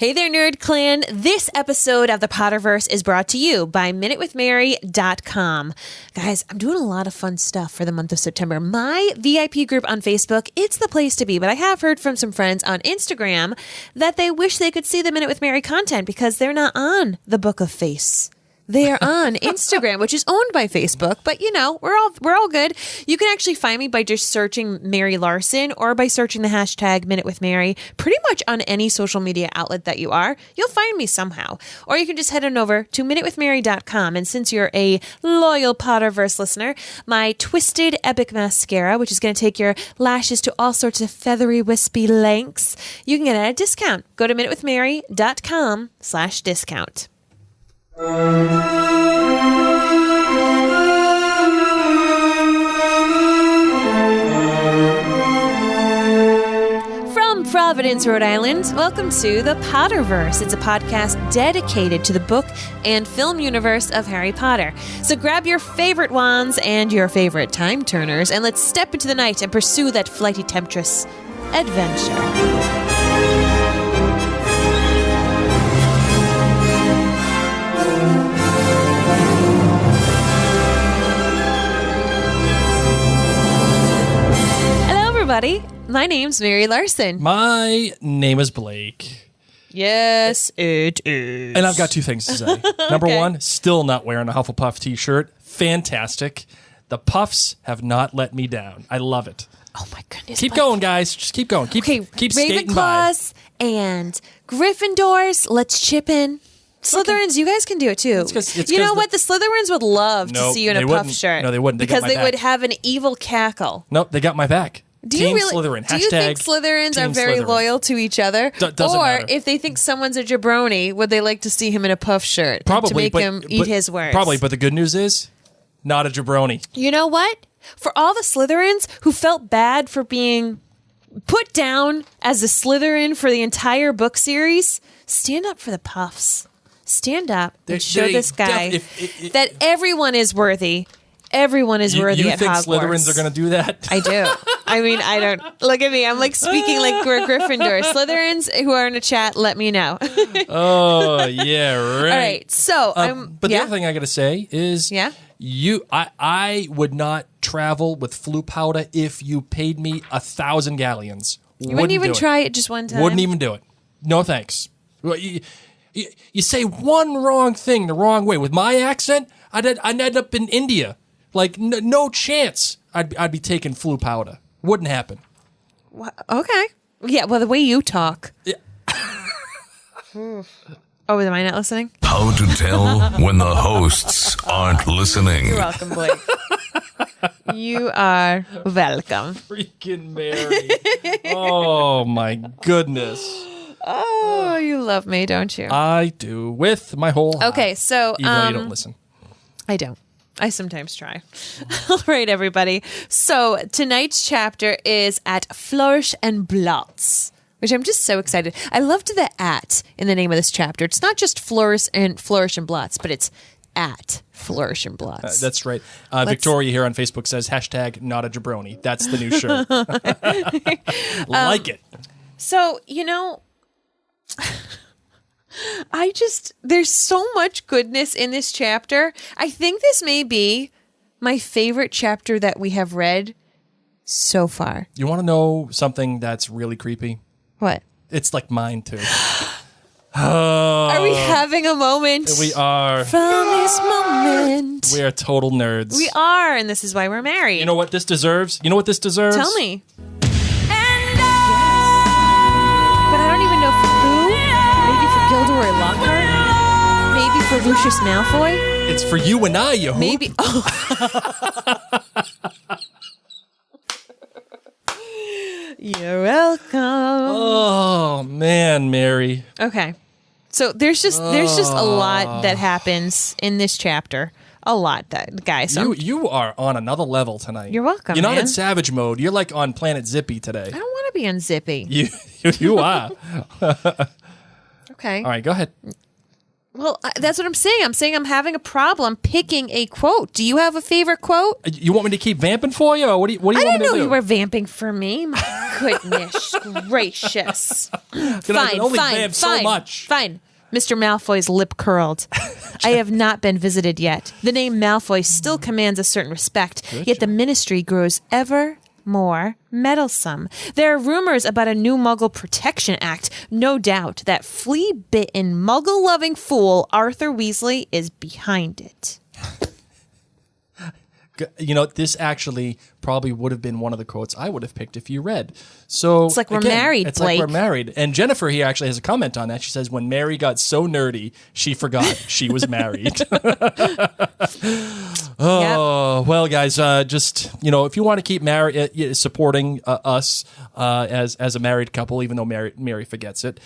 Hey there, Nerd Clan. This episode of the Potterverse is brought to you by MinuteWithMary.com. Guys, I'm doing a lot of fun stuff for the month of September. My VIP group on Facebook, it's the place to be, but I have heard from some friends on Instagram that they wish they could see the Minute with Mary content because they're not on the Book of Face. They are on Instagram, which is owned by Facebook, but you know, we're all good. You can actually find me by just searching Mary Larson or by searching the hashtag Minute with Mary. Pretty much on any social media outlet that you are, you'll find me somehow. Or you can just head on over to minutewithmary.com. And since you're a loyal Potterverse listener, my Twisted Epic Mascara, which is going to take your lashes to all sorts of feathery, wispy lengths, you can get it at a discount. Go to minutewithmary.com/discount. From Providence, Rhode Island, welcome to the Potterverse. It's a podcast dedicated to the book and film universe of Harry Potter. So grab your favorite wands and your favorite time turners, and let's step into the night and pursue that flighty temptress adventure. Everybody, my name's Mary Larson. My name is Blake. Yes, it is. And I've got two things to say. Number one, still not wearing a Hufflepuff t-shirt. Fantastic. The Puffs have not let me down. I love it. Oh my goodness. Keep going, guys. Just keep going. Keep skating by. Ravenclaws and Gryffindors, let's chip in. Slytherins, you guys can do it too. You know what? The Slytherins would love to see you in a puff shirt. No, they wouldn't. Because they would have an evil cackle. Nope, they got my back. Do you think Slytherins are very loyal to each other? Doesn't matter. If they think someone's a jabroni, would they like to see him in a puff shirt? Probably. To make him eat his words. Probably, but the good news is, not a jabroni. You know what? For all the Slytherins who felt bad for being put down as a Slytherin for the entire book series, stand up for the Puffs. Stand up and show this guy that everyone is worthy. Everyone is worthy at Hogwarts. You think Slytherins are going to do that? I do. I mean, I don't. Look at me. I'm like speaking like we're Gryffindor. Slytherins who are in the chat, let me know. Oh, yeah, right. All right. So, but the other thing I got to say is, I would not travel with flu powder if you paid me 1,000 galleons. You wouldn't even try it just one time? Wouldn't even do it. No, thanks. You say one wrong thing the wrong way. With my accent, I'd end up in India. Like, no chance I'd be taking flu powder. Wouldn't happen. Okay. Yeah, well, the way you talk. Yeah. Oh, am I not listening? How to tell when the hosts aren't listening. You're welcome, Blake. You are welcome. Freaking Mary. Oh, my goodness. Oh, you love me, don't you? I do, with my whole heart. Okay, so... Even though you don't listen. I don't. I sometimes try. All right, everybody. So tonight's chapter is at Flourish and Blotts, which I'm just so excited. I loved the "at" in the name of this chapter. It's not just Flourish and Blotts, but it's at Flourish and Blotts. That's right. Victoria here on Facebook says, hashtag not a jabroni. That's the new shirt. Like it. So, you know... there's so much goodness in this chapter. I think this may be my favorite chapter that we have read so far. You want to know something that's really creepy? What? It's like mine too. Are we having a moment? We are. From this moment. We are total nerds. We are, and this is why we're married. You know what this deserves? Tell me. But I don't even know for who. Maybe for Gilderoy Lockhart? Maybe for Lucius Malfoy? It's for you and I, you Maybe. Oh. You're welcome. Oh, man, Mary. Okay. So there's just a lot that happens in this chapter. A lot, guys. So you are on another level tonight. You're welcome. You're not in savage mode. You're like on Planet Zippy today. I don't want to be on Zippy. You are. Okay. All right, go ahead. Well, that's what I'm saying. I'm saying I'm having a problem picking a quote. Do you have a favorite quote? You want me to keep vamping for you, or what do you want me to do? I didn't know you were vamping for me. My Goodness gracious. I can only blab so much. Fine. Mr. Malfoy's lip curled. I have not been visited yet. The name Malfoy still commands a certain respect, yet the ministry grows ever more meddlesome. There are rumors about a new Muggle Protection Act. No doubt that flea-bitten, Muggle-loving fool Arthur Weasley is behind it. You know, this actually probably would have been one of the quotes I would have picked if you read. So it's like we're married, It's Blake. like we're married. And Jennifer here actually has a comment on that. She says, when Mary got so nerdy, she forgot she was married. Well, guys, just, you know, if you want to keep supporting us as a married couple, even though Mary forgets it,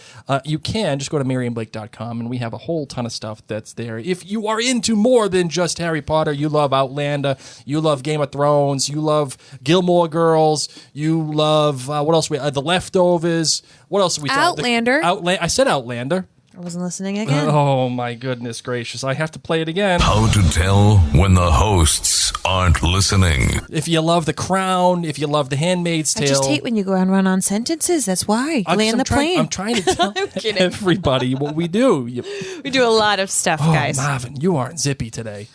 you can just go to maryandblake.com, and we have a whole ton of stuff that's there. If you are into more than just Harry Potter, you love Outlander, you love Game of Thrones, you love Gilmore Girls, you love, what else? The Leftovers. What else are we talking? Outlander. I said Outlander. I wasn't listening again. Oh, my goodness gracious. I have to play it again. How to tell when the hosts aren't listening. If you love The Crown, if you love The Handmaid's Tale. I just hate when you go and run on sentences. That's why. Land the plane. I'm trying to tell everybody what we do. We do a lot of stuff, guys. Marvin, you aren't zippy today.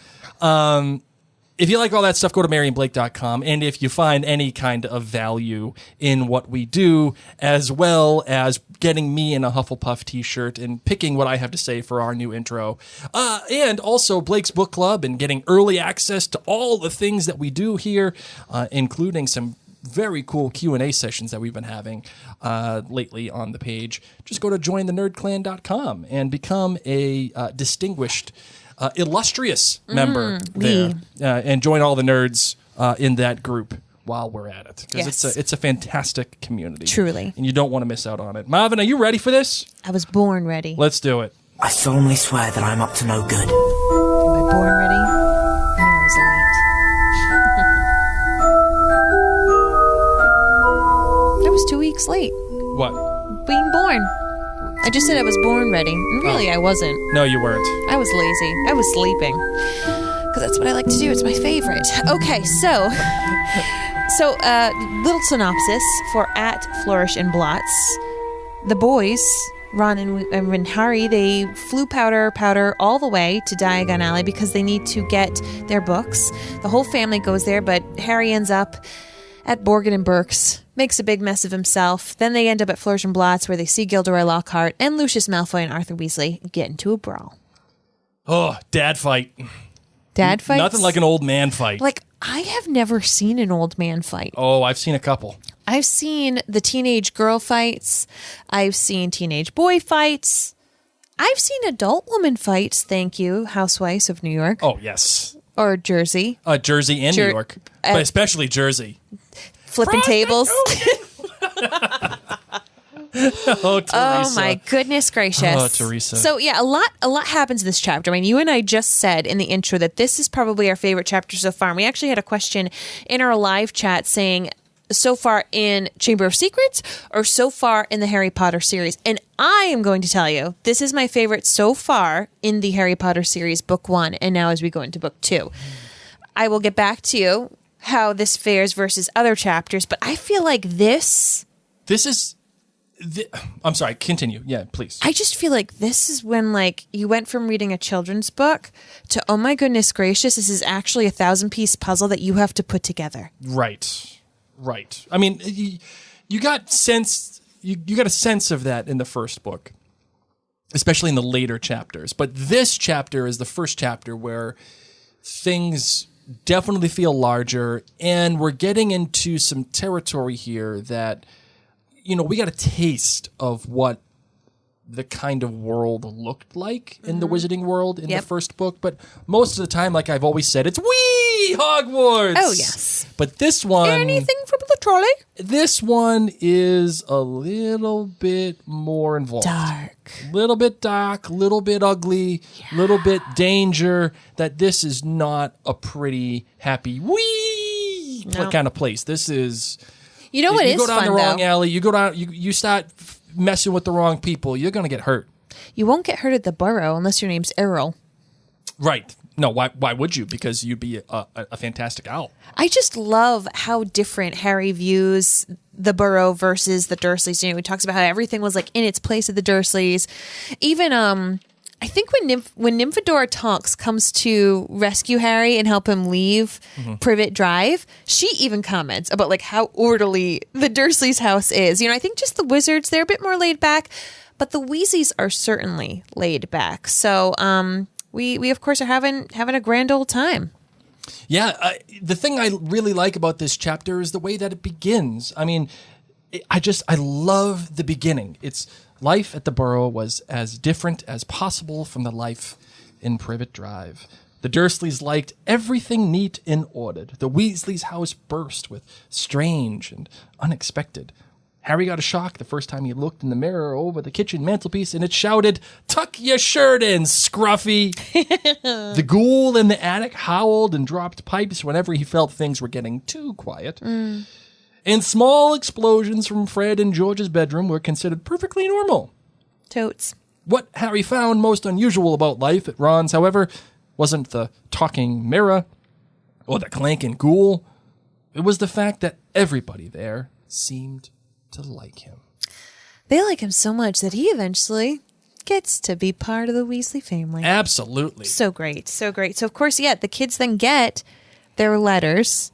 If you like all that stuff, go to maryandblake.com. And if you find any kind of value in what we do, as well as getting me in a Hufflepuff t-shirt and picking what I have to say for our new intro, and also Blake's Book Club and getting early access to all the things that we do here, including some very cool Q&A sessions that we've been having lately on the page, just go to jointhenerdclan.com and become a distinguished illustrious member there, and join all the nerds in that group while we're at it, because it's a fantastic community, truly, and you don't want to miss out on it. Marvin, are you ready for this? I was born ready. Let's do it. I solemnly swear that I'm up to no good. Am I born ready? I knew I was late. I was 2 weeks late. What? Being born. I just said I was born ready. And really, I wasn't. No, you weren't. I was lazy. I was sleeping. Because that's what I like to do. It's my favorite. Okay, so little synopsis for at Flourish and Blotts. The boys, Ron and Harry, they flew powder all the way to Diagon Alley because they need to get their books. The whole family goes there, but Harry ends up at Borgin and Burkes, makes a big mess of himself. Then they end up at Flourish and Blotts, where they see Gilderoy Lockhart and Lucius Malfoy and Arthur Weasley get into a brawl. Oh, dad fight. Dad fights? Nothing like an old man fight. Like, I have never seen an old man fight. Oh, I've seen a couple. I've seen the teenage girl fights. I've seen teenage boy fights. I've seen adult woman fights, thank you, Housewives of New York. Oh, yes. Or Jersey. Jersey and New York, but especially Jersey. Flipping tables. Oh, Teresa. Oh, my goodness gracious. Oh, Teresa. So, yeah, a lot happens in this chapter. I mean, you and I just said in the intro that this is probably our favorite chapter so far. And we actually had a question in our live chat saying, so far in Chamber of Secrets or so far in the Harry Potter series? And I am going to tell you, this is my favorite so far in the Harry Potter series, book 1, and now as we go into book 2. I will get back to you how this fares versus other chapters, but I feel like I'm sorry, continue. Yeah, please. I just feel like this is when, like, you went from reading a children's book to, oh my goodness gracious, this is actually a 1,000-piece puzzle that you have to put together. Right. I mean, you got you got a sense of that in the first book, especially in the later chapters. But this chapter is the first chapter where things definitely feel larger, and we're getting into some territory here that, you know, we got a taste of what the kind of world looked like in the Wizarding world in the first book. But most of the time, like I've always said, it's wee Hogwarts. Oh, yes. But this one... Anything from the trolley? This one is a little bit more involved. Dark. Little bit dark, little bit ugly, little bit danger. That this is not a pretty, happy, wee kind of place. This is... You know what is fun, You go down the wrong though? alley, you go down, you start messing with the wrong people, you're going to get hurt. You won't get hurt at the Burrow unless your name's Errol. Right. No, why would you? Because you'd be a fantastic owl. I just love how different Harry views the Burrow versus the Dursleys. You know, he talks about how everything was like in its place at the Dursleys. Even I think when Nymphadora Tonks comes to rescue Harry and help him leave Privet Drive, she even comments about like how orderly the Dursleys' house is. You know, I think just the wizards, they're a bit more laid back, but the Weasleys are certainly laid back. So we of course are having a grand old time. Yeah, the thing I really like about this chapter is the way that it begins. I mean, I love the beginning. It's life at the Burrow was as different as possible from the life in Privet Drive. The Dursleys liked everything neat and ordered. The Weasleys' house burst with strange and unexpected. Harry got a shock the first time he looked in the mirror over the kitchen mantelpiece, and it shouted, "Tuck your shirt in, Scruffy!" The ghoul in the attic howled and dropped pipes whenever he felt things were getting too quiet. And small explosions from Fred and George's bedroom were considered perfectly normal. Totes. What Harry found most unusual about life at Ron's, however, wasn't the talking mirror or the clanking ghoul. It was the fact that everybody there seemed to like him. They like him so much that he eventually gets to be part of the Weasley family. Absolutely. So great, so great. So, of course, yeah, the kids then get their letters.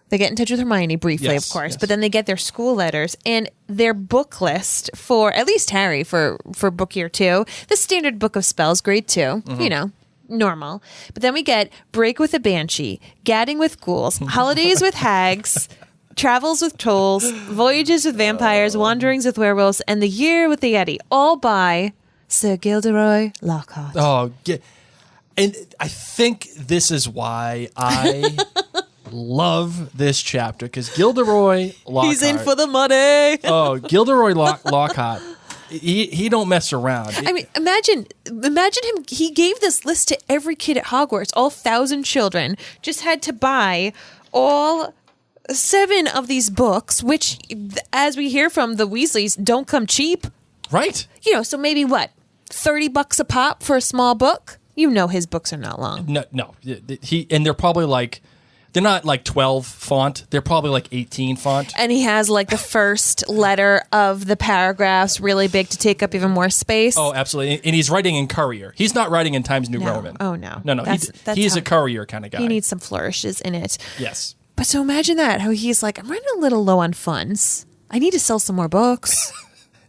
They get in touch with Hermione briefly, of course, but then they get their school letters and their book list for, at least Harry, for book year 2, the standard book of spells, grade 2, you know, normal. But then we get Break with a Banshee, Gadding with Ghouls, Holidays with Hags, Travels with Trolls, Voyages with Vampires, Wanderings with Werewolves, and The Year with the Yeti, all by Sir Gilderoy Lockhart. Oh, and I think this is why I love this chapter, because Gilderoy Lockhart... He's in for the money! Oh, Gilderoy Lockhart, he don't mess around. I mean, imagine him, he gave this list to every kid at Hogwarts, all 1,000 children, just had to buy all 7 of these books, which, as we hear from the Weasleys, don't come cheap. Right. You know, so maybe what, $30 a pop for a small book? You know his books are not long. No. And they're probably like, they're not like 12 font. They're probably like 18 font. And he has like the first letter of the paragraphs really big to take up even more space. Oh, absolutely. And he's writing in Courier. He's not writing in Times New Roman. Oh, no. No. He's a Courier kind of guy. He needs some flourishes in it. Yes. But so imagine that, how he's like, I'm running a little low on funds. I need to sell some more books.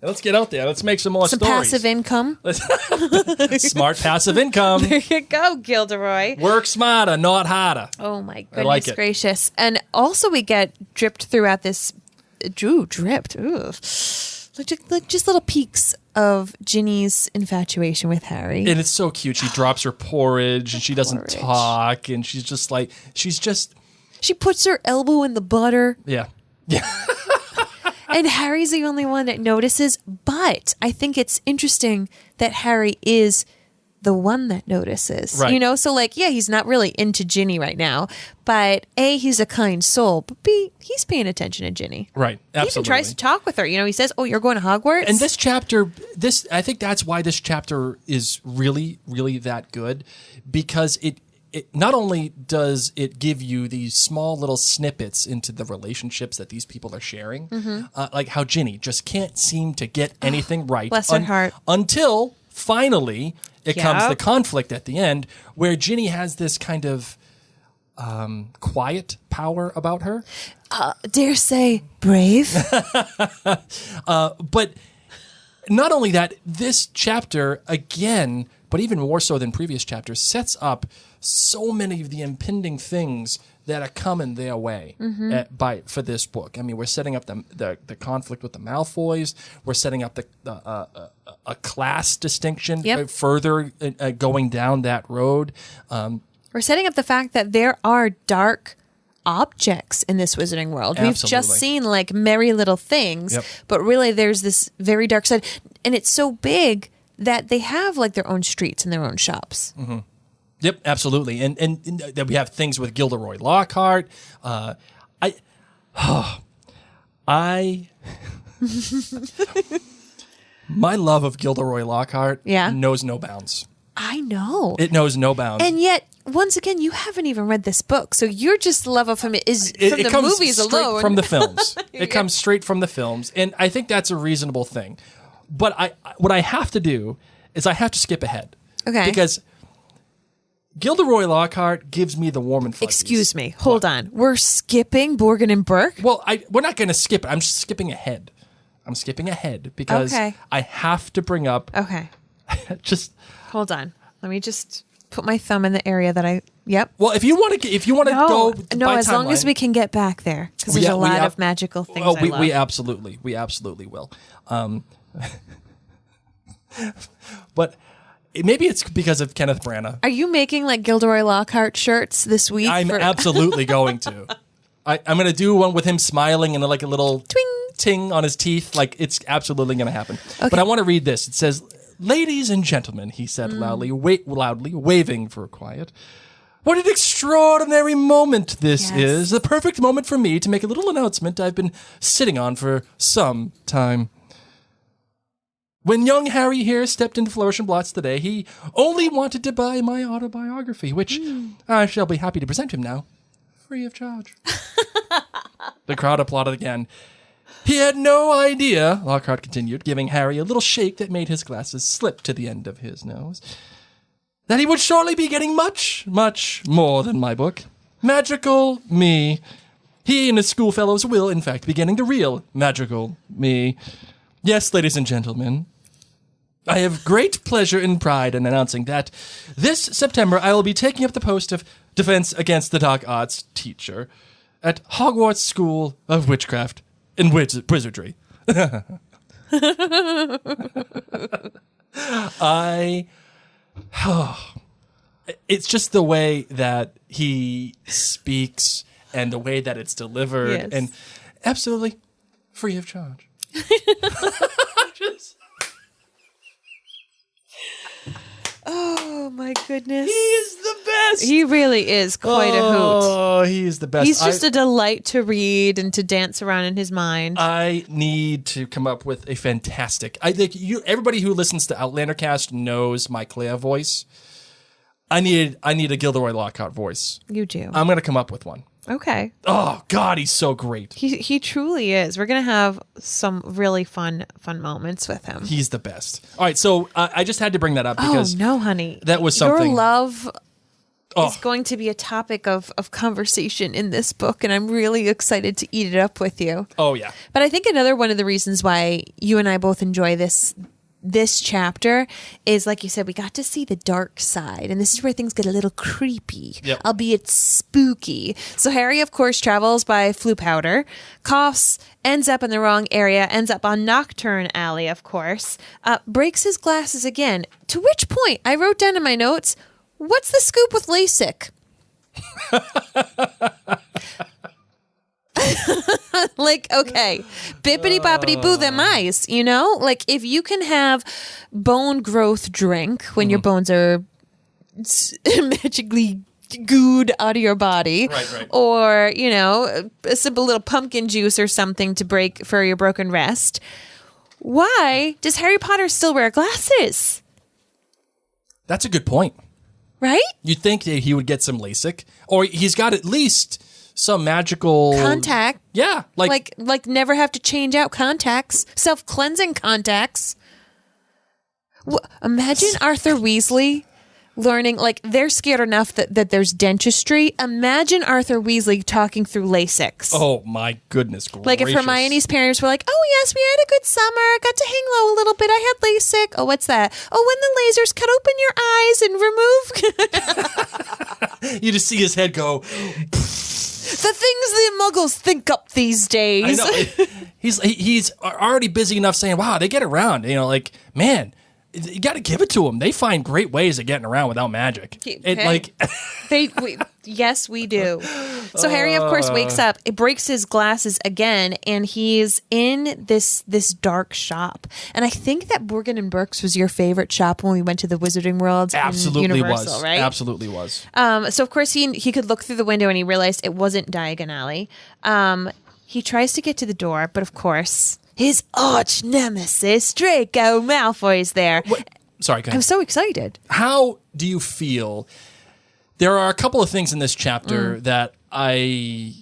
Let's get out there. Let's make some more some stories. Passive income. Smart passive income. There you go, Gilderoy. Work smarter, not harder. Oh, my goodness like gracious. And also we get dripped throughout this... dripped. Ooh. Like just little peaks of Ginny's infatuation with Harry. And it's so cute. She drops her porridge and she doesn't talk. And she's just like... She puts her elbow in the butter. Yeah. And Harry's the only one that notices. But I think it's interesting that Harry is the one that notices. Right. You know, so like, yeah, he's not really into Ginny right now. But A, he's a kind soul. But B, he's paying attention to Ginny. Right. Absolutely. He even tries to talk with her. You know, he says, "Oh, you're going to Hogwarts?" And this chapter, I think that's why this chapter is really, really that good. Because it not only does it give you these small little snippets into the relationships that these people are sharing, like how Ginny just can't seem to get anything right. Bless her heart. Until finally it comes the conflict at the end where Ginny has this kind of quiet power about her. Dare say brave. But not only that, this chapter, again, but even more so than previous chapters, sets up so many of the impending things that are coming their way for this book. I mean, we're setting up the conflict with the Malfoys. We're setting up a class distinction further going down that road. We're setting up the fact that there are dark objects in this wizarding world. Absolutely. We've just seen like merry little things, but really there's this very dark side. And it's so big that they have like their own streets and their own shops. Mm-hmm. Yep, absolutely. And then we have things with Gilderoy Lockhart. My love of Gilderoy Lockhart knows no bounds. I know. It knows no bounds. And yet, once again, you haven't even read this book, so your just love of him is from the movies alone. From the films. It comes straight from the films, and I think that's a reasonable thing. But what I have to do is I have to skip ahead. Okay. Because Gilderoy Lockhart gives me the warm and fuzzies. Excuse me. Hold on. We're skipping Borgin and Burke? Well, we're not going to skip it. I'm just skipping ahead. I'm skipping ahead because I have to bring up. Okay. Just hold on. Let me just put my thumb in the area that I. Yep. Well, if you want to go. No, by as long as we can get back there, because there's a lot of magical things. I love. We absolutely will. But maybe it's because of Kenneth Branagh. Are you making like Gilderoy Lockhart shirts this week? I'm absolutely going to. I'm going to do one with him smiling and like a little ting on his teeth. Like it's absolutely going to happen. Okay. But I want to read this. It says, "Ladies and gentlemen," he said loudly, waving for quiet. "What an extraordinary moment this is. The perfect moment for me to make a little announcement I've been sitting on for some time. When young Harry here stepped into Flourish and Blotts today, he only wanted to buy my autobiography, which I shall be happy to present him now, free of charge." The crowd applauded again. "He had no idea," Lockhart continued, giving Harry a little shake that made his glasses slip to the end of his nose, "that he would shortly be getting much, much more than my book. Magical me. He and his schoolfellows will, in fact, be getting the real magical me. Yes, ladies and gentlemen, I have great pleasure and pride in announcing that this September I will be taking up the post of Defense Against the Dark Arts teacher at Hogwarts School of Witchcraft and Wizardry." It's just the way that he speaks and the way that it's delivered, and absolutely free of charge. Oh my goodness. He is the best. He really is quite a hoot. Oh, he's the best. He's just a delight to read and to dance around in his mind. I need to come up with a fantastic. I think everybody who listens to Outlander Cast knows my Claire voice. I need a Gilderoy Lockhart voice. You do. I'm going to come up with one. Okay. Oh God, he's so great. He truly is. We're gonna have some really fun moments with him. He's the best. All right, so I just had to bring that up because no, honey, that was something. Your love is going to be a topic of conversation in this book, and I'm really excited to eat it up with you. Oh yeah. But I think another one of the reasons why you and I both enjoy this chapter is, like you said, we got to see the dark side, and this is where things get a little creepy, albeit spooky. So Harry, of course, travels by Floo Powder, coughs, ends up in the wrong area, ends up on Nocturne Alley, of course, breaks his glasses again, to which point I wrote down in my notes, what's the scoop with LASIK? Like, okay, bippity boppity boo them eyes, you know? Like, if you can have bone growth drink when your bones are magically gooed out of your body, right. Or, you know, a simple little pumpkin juice or something to break for your broken wrist, why does Harry Potter still wear glasses? That's a good point. Right? You'd think that he would get some LASIK, or he's got at least some magical contact. Yeah. Like never have to change out contacts. Self-cleansing contacts. Imagine Arthur Weasley learning, like, they're scared enough that there's dentistry. Imagine Arthur Weasley talking through LASIKs. Oh my goodness gracious. Like if Hermione's parents were like, "Oh yes, we had a good summer, got to hang low a little bit, I had LASIK." Oh, what's that? Oh, when the lasers cut open your eyes and remove. You just see his head go. The things the muggles think up these days. I know. He's already busy enough saying, "Wow, they get around." You know, like, man, you got to give it to them. They find great ways of getting around without magic. Yes, we do. So Harry, of course, wakes up. It breaks his glasses again, and he's in this dark shop. And I think that Borgin and Burkes was your favorite shop when we went to the Wizarding World. Absolutely Universal, was. Right? Absolutely was. So of course he could look through the window, and he realized it wasn't Diagon Alley. He tries to get to the door, but of course his arch nemesis Draco Malfoy's there. sorry, go ahead. I'm so excited. How do you feel? There are a couple of things in this chapter that I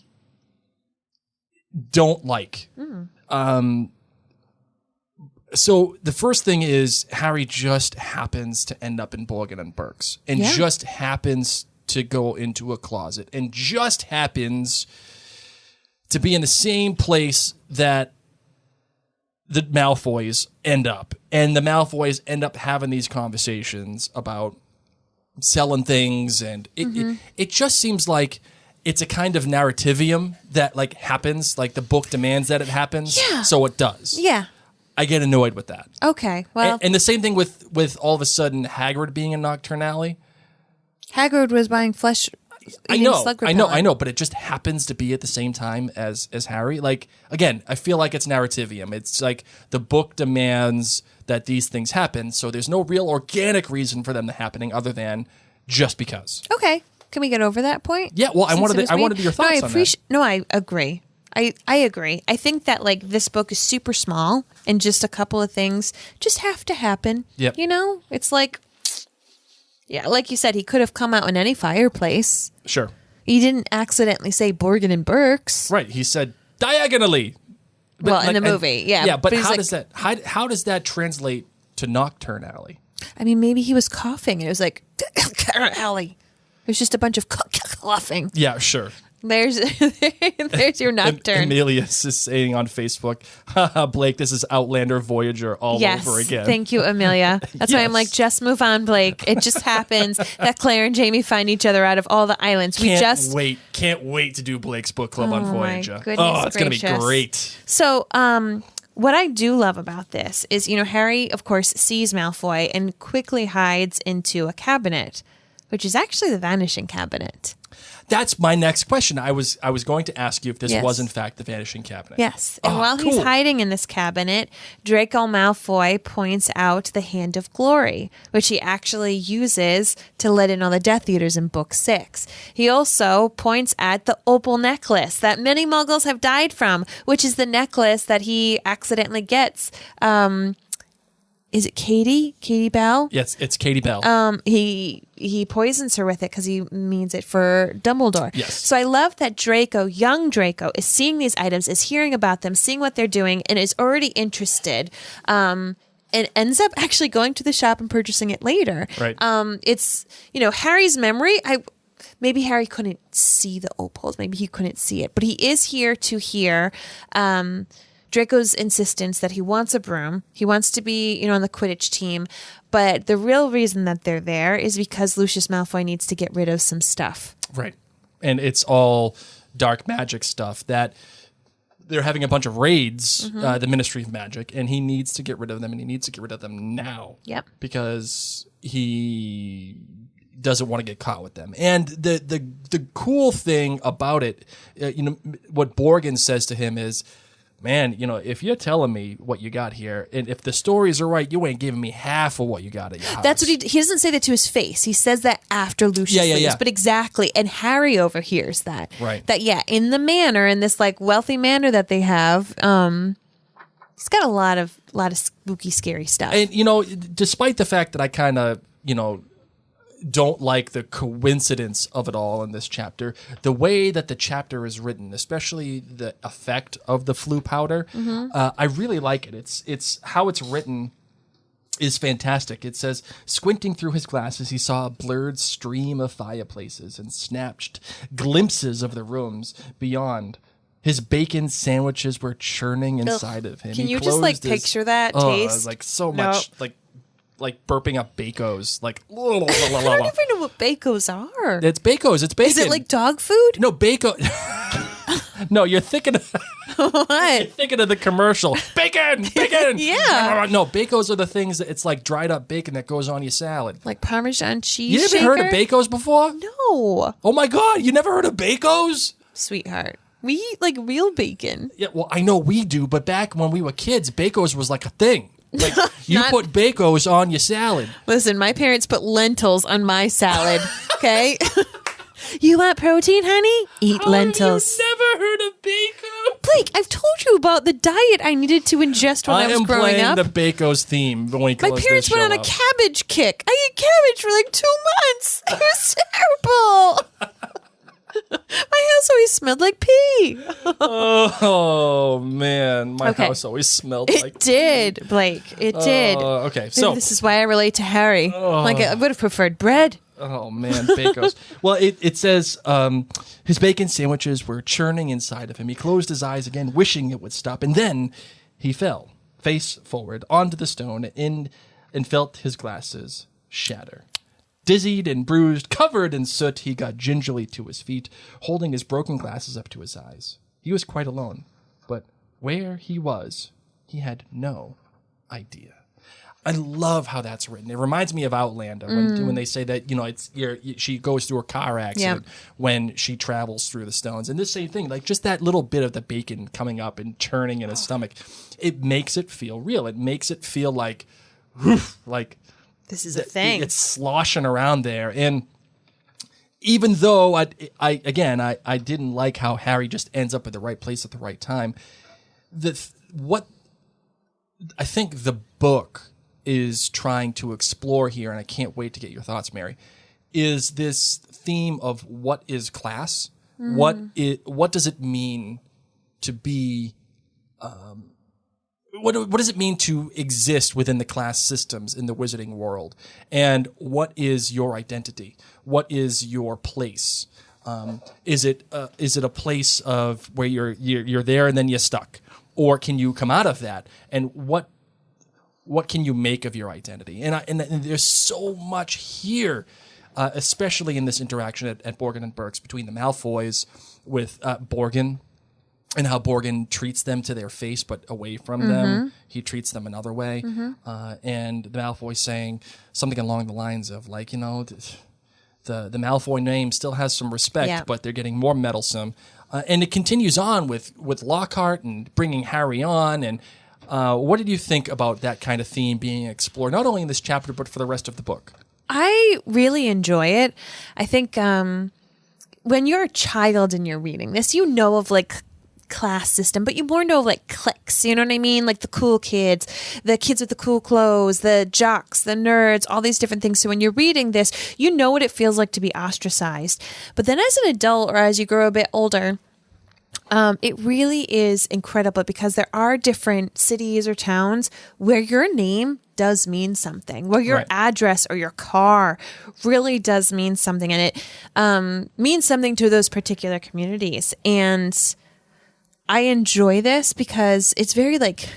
don't like. So the first thing is Harry just happens to end up in Borgin and Burkes and just happens to go into a closet and just happens to be in the same place that the Malfoys end up. And the Malfoys end up having these conversations about selling things, and it just seems like it's a kind of narrativium that like happens, like the book demands that it happens, so it does. Yeah. I get annoyed with that. Okay, well. And the same thing with all of a sudden Hagrid being in Nocturne Alley. Hagrid was buying flesh. I know, but it just happens to be at the same time as Harry. Like, again, I feel like it's narrativium. It's like the book demands that these things happen, so there's no real organic reason for them to happening other than just because. Okay, can we get over that point? Yeah, well, I wanted your thoughts on that. No, I agree. I agree. I think that like this book is super small and just a couple of things just have to happen. Yep. You know, it's like, yeah, like you said, he could have come out in any fireplace. Sure. He didn't accidentally say Borgin and Burkes. Right. He said diagonally. But well, in the movie, yeah. Yeah, but how like, does that how does that translate to Nocturne Alley? I mean, maybe he was coughing and it was like alley. There's just a bunch of coughing. Yeah, sure. There's your Nocturne. Emilius is saying on Facebook, haha, Blake, this is Outlander Voyager all over again. Thank you, Amelia. That's why I'm like, just move on, Blake. It just happens that Claire and Jamie find each other out of all the islands. Can't wait to do Blake's book club on Voyager. It's going to be great. So, what I do love about this is, you know, Harry, of course, sees Malfoy and quickly hides into a cabinet, which is actually the Vanishing Cabinet. That's my next question. I was going to ask you if this was in fact the Vanishing Cabinet. Yes. And while he's hiding in this cabinet, Draco Malfoy points out the Hand of Glory, which he actually uses to let in all the Death Eaters in Book 6. He also points at the opal necklace that many Muggles have died from, which is the necklace that he accidentally gets. Is it Katie? Katie Bell? Yes, it's Katie Bell. He poisons her with it because he means it for Dumbledore. Yes. So I love that Draco, young Draco, is seeing these items, is hearing about them, seeing what they're doing, and is already interested. And ends up actually going to the shop and purchasing it later. Right. It's, you know, Harry's memory. Maybe Harry couldn't see the opals. Maybe he couldn't see it. But he is here to hear Draco's insistence that he wants a broom. He wants to be, you know, on the Quidditch team. But the real reason that they're there is because Lucius Malfoy needs to get rid of some stuff. Right. And it's all dark magic stuff that they're having a bunch of raids, the Ministry of Magic, and he needs to get rid of them, and he needs to get rid of them now. Yep. Because he doesn't want to get caught with them. And the cool thing about it, you know, what Borgin says to him is, man, you know, if you're telling me what you got here, and if the stories are right, you ain't giving me half of what you got at your house. That's what he doesn't say that to his face. He says that after Lucius leaves. Yeah. But exactly. And Harry overhears that. Right. That, in the manor, in this like wealthy manor that they have, he's got a lot of spooky, scary stuff. And, you know, despite the fact that I kind of, you know, don't like the coincidence of it all in this chapter, the way that the chapter is written, especially the effect of the flu powder, I really like it. It's how it's written is fantastic. It says, squinting through his glasses, he saw a blurred stream of fireplaces and snatched glimpses of the rooms beyond. His bacon sandwiches were churning inside of him. Can you just like picture that taste? Like so much, like burping up Bacos. Like, I don't even know what Bacos are. It's Bacos. It's bacon. Is it like dog food? No, Baco. No, you're thinking of what? You're thinking of the commercial. Bacon. Yeah. No, Bacos are the things that it's like dried up bacon that goes on your salad. Like Parmesan cheese. You never heard of Bacos before? No. Oh my God, you never heard of Bacos? Sweetheart. We eat like real bacon. Yeah, well, I know we do, but back when we were kids, Bacos was like a thing. Like, you put Bacos on your salad. Listen, my parents put lentils on my salad, okay? You want protein, honey? Eat lentils. You've never heard of Bacos? Blake, I've told you about the diet I needed to ingest when I was growing up. I am playing the Bacos theme. My parents went on a cabbage kick. I ate cabbage for like 2 months. It was terrible. My house always smelled like pee. Oh, man. My house always smelled like pee. It did, Blake. It did. Okay, Maybe this is why I relate to Harry. Like, I would have preferred bread. Oh, man, Bacos. Well, it says his bacon sandwiches were churning inside of him. He closed his eyes again, wishing it would stop. And then he fell, face forward, onto the stone and felt his glasses shatter. Dizzied and bruised, covered in soot, he got gingerly to his feet, holding his broken glasses up to his eyes. He was quite alone, but where he was, he had no idea. I love how that's written. It reminds me of Outlander when they say that, you know, she goes through a car accident when she travels through the stones. And the same thing, like just that little bit of the bacon coming up and turning in his stomach, it makes it feel real. It makes it feel like, like this is a thing. It's sloshing around there. And even though I didn't like how Harry just ends up at the right place at the right time, what I think the book is trying to explore here, and I can't wait to get your thoughts, Mary, is this theme of what is class? What does it mean to be what does it mean to exist within the class systems in the wizarding world? And what is your identity? What is your place? Is it a place of where you're there and then you're stuck? Or can you come out of that? And what can you make of your identity? And there's so much here, especially in this interaction at Borgin and Burkes between the Malfoys with Borgin, and how Borgin treats them to their face, but away from them. He treats them another way. And the Malfoy saying something along the lines of, like, you know, the Malfoy name still has some respect, but they're getting more meddlesome. And it continues on with Lockhart and bringing Harry on. And what did you think about that kind of theme being explored, not only in this chapter, but for the rest of the book? I really enjoy it. I think when you're a child and you're reading this, you know of, like, class system, but you more know of, like, cliques, you know what I mean? Like the cool kids, the kids with the cool clothes, the jocks, the nerds, all these different things. So when you're reading this, you know what it feels like to be ostracized. But then as an adult, or as you grow a bit older, it really is incredible, because there are different cities or towns where your name does mean something, where your address or your car really does mean something, and it means something to those particular communities. And I enjoy this because it's very, like,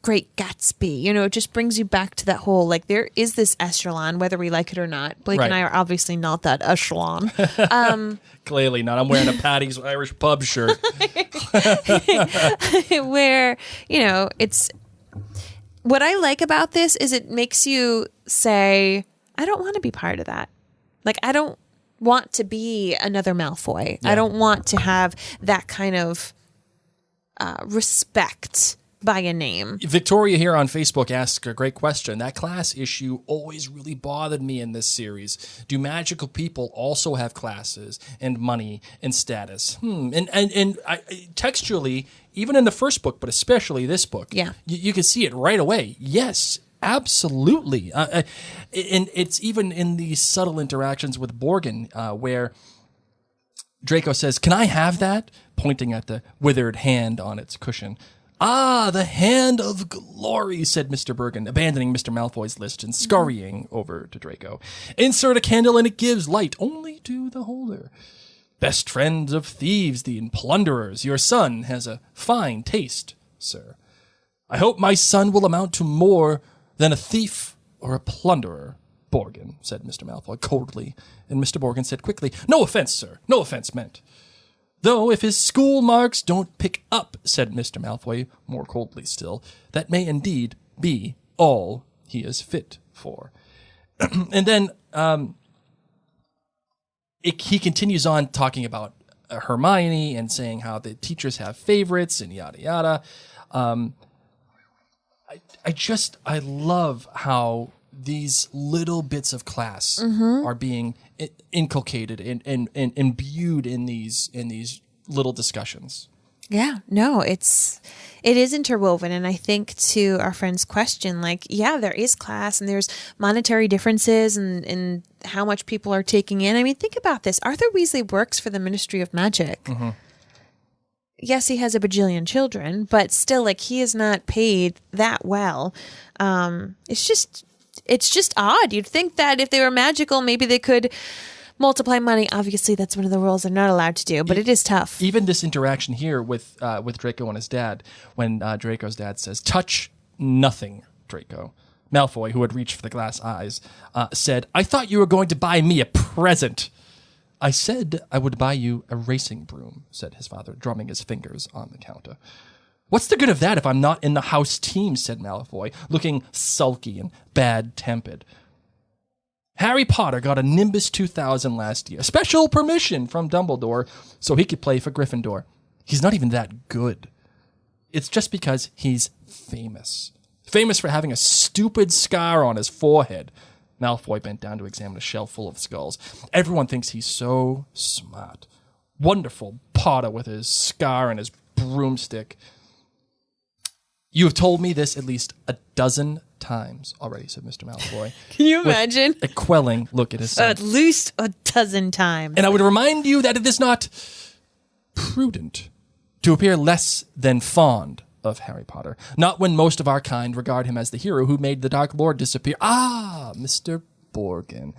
Great Gatsby. You know, it just brings you back to that whole, like, there is this echelon, whether we like it or not. Blake and I are obviously not that echelon. Clearly not. I'm wearing a Patty's Irish Pub shirt. Where, you know, it's... What I like about this is it makes you say, I don't want to be part of that. Like, I don't want to be another Malfoy. I don't want to have that kind of respect by a name. Victoria here on Facebook asks a great question. That class issue always really bothered me in this series. Do magical people also have classes and money and status? And textually, even in the first book, but especially this book, you can see it right away. Yes, absolutely. And it's even in these subtle interactions with Borgin, where Draco says, "Can I have that?" pointing at the withered hand on its cushion. "Ah, the hand of glory," said Mr. Borgin, abandoning Mr. Malfoy's list and scurrying over to Draco. "Insert a candle and it gives light only to the holder. Best friends of thieves and plunderers, your son has a fine taste, sir. I hope my son will amount to more than a thief or a plunderer, Borgin," said Mr. Malfoy coldly, and Mr. Borgin said quickly, "No offense, sir, no offense meant." "Though if his school marks don't pick up," said Mr. Malfoy, more coldly still, "that may indeed be all he is fit for." And then he continues on talking about Hermione and saying how the teachers have favorites and yada yada. I love how these little bits of class are being inculcated and imbued in these little discussions. Yeah, no, it is interwoven. And I think to our friend's question, like, yeah, there is class and there's monetary differences and how much people are taking in. I mean, think about this. Arthur Weasley works for the Ministry of Magic. Mm-hmm. Yes, he has a bajillion children, but still, like, he is not paid that well. It's just odd. You'd think that if they were magical, maybe they could multiply money. Obviously, that's one of the rules they're not allowed to do, but it is tough. Even this interaction here with Draco and his dad, when Draco's dad says, "Touch nothing, Draco." Malfoy, who had reached for the glass eyes, said, "I thought you were going to buy me a present." "I said I would buy you a racing broom," said his father, drumming his fingers on the counter. "What's the good of that if I'm not in the house team?" said Malfoy, looking sulky and bad-tempered. "Harry Potter got a Nimbus 2000 last year. Special permission from Dumbledore so he could play for Gryffindor. He's not even that good. It's just because he's famous. Famous for having a stupid scar on his forehead." Malfoy bent down to examine a shelf full of skulls. "Everyone thinks he's so smart. Wonderful Potter with his scar and his broomstick." "You have told me this at least a dozen times already," said Mr. Malfoy. Can you imagine? A quelling look at his son. At least a dozen times. "And I would remind you that it is not prudent to appear less than fond of Harry Potter. Not when most of our kind regard him as the hero who made the Dark Lord disappear." Ah, Mr. Borgin.